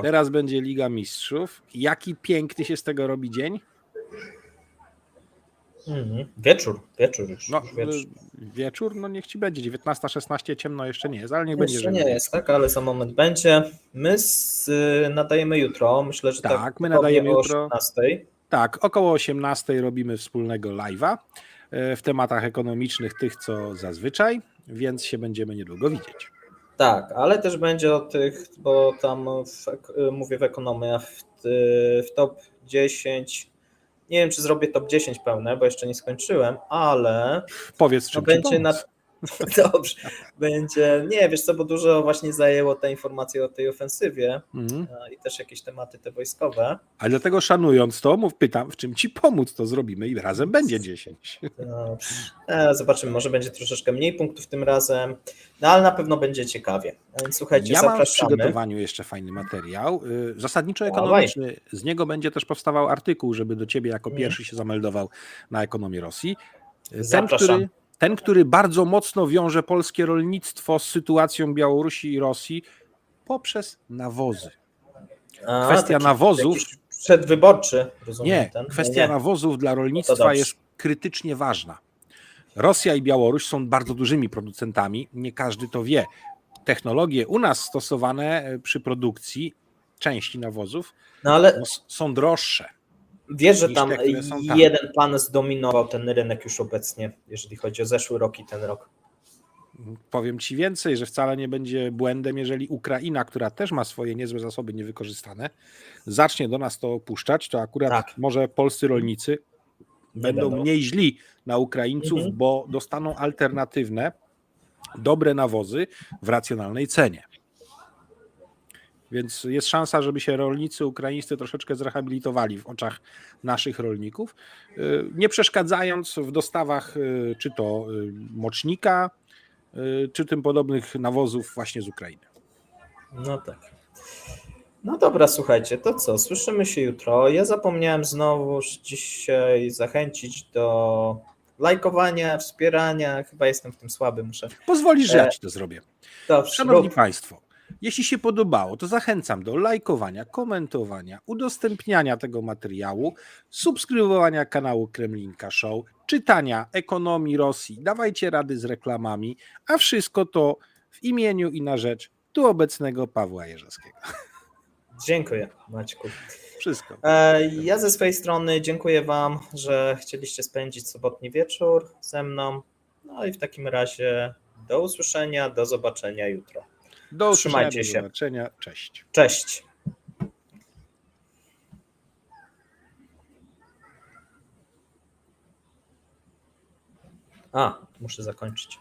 Teraz będzie Liga Mistrzów. Jaki piękny się z tego robi dzień? Wieczór już. No, Już wieczór. wieczór, no niech ci będzie, 19:16, ciemno jeszcze nie jest, ale niech będzie, Jeszcze że nie jest, tak, ale za moment będzie. My nadajemy jutro, myślę, że Tak, my dokładnie nadajemy o jutro. 18:00. Tak, około 18:00 robimy wspólnego live'a w tematach ekonomicznych, tych co zazwyczaj, więc się będziemy niedługo widzieć. Tak, ale też będzie o tych, bo tam mówię w ekonomii, a w top 10, nie wiem czy zrobię top 10 pełne, bo jeszcze nie skończyłem, ale Powiedz, czym ci będzie pomóc. dobrze, będzie, nie wiesz co, bo dużo właśnie zajęło te informacje o tej ofensywie i też jakieś tematy te wojskowe. A dlatego szanując to, pytam, w czym ci pomóc, to zrobimy i razem będzie 10. Dobrze. Zobaczymy, może będzie troszeczkę mniej punktów tym razem, no ale na pewno będzie ciekawie. A więc słuchajcie, Ja mam w zapraszamy. przygotowaniu jeszcze fajny materiał, zasadniczo Dawaj. ekonomiczny. Z niego będzie też powstawał artykuł, żeby do ciebie jako pierwszy się zameldował na ekonomię Rosji. Zapraszam. Ten, który bardzo mocno wiąże polskie rolnictwo z sytuacją Białorusi i Rosji poprzez nawozy. Kwestia nawozów. Jakiś przedwyborczy, rozumiem. Nie, kwestia nawozów dla rolnictwa jest krytycznie ważna. Rosja i Białoruś są bardzo dużymi producentami, nie każdy to wie. Technologie u nas stosowane przy produkcji części nawozów są droższe. Wiesz, że niż tam te, które są tam. jeden pan zdominował ten rynek już obecnie, jeżeli chodzi o zeszły rok i ten rok. Powiem ci więcej, że wcale nie będzie błędem, jeżeli Ukraina, która też ma swoje niezłe zasoby niewykorzystane, zacznie do nas to opuszczać, to akurat może polscy rolnicy będą mniej źli na Ukraińców, bo dostaną alternatywne, dobre nawozy w racjonalnej cenie. Więc jest szansa, żeby się rolnicy ukraińscy troszeczkę zrehabilitowali w oczach naszych rolników, nie przeszkadzając w dostawach czy to mocznika, czy tym podobnych nawozów właśnie z Ukrainy. No tak. No dobra, słuchajcie, to co? Słyszymy się jutro. Ja zapomniałem znowu dzisiaj zachęcić do lajkowania, wspierania. Chyba jestem w tym słaby, muszę. Pozwolisz, że ja ci to zrobię. Dobrze, Szanowni Państwo, jeśli się podobało, to zachęcam do lajkowania, komentowania, udostępniania tego materiału, subskrybowania kanału Kremlinka Show, czytania ekonomii Rosji, dawajcie rady z reklamami, a wszystko to w imieniu i na rzecz tu obecnego Pawła Jerzewskiego. Dziękuję, Maćku. Wszystko. Ja ze swojej strony dziękuję Wam, że chcieliście spędzić sobotni wieczór ze mną. No i w takim razie do usłyszenia, do zobaczenia jutro. Do usłyszenia, Trzymajcie się. Do zobaczenia. Cześć. Cześć. Muszę zakończyć.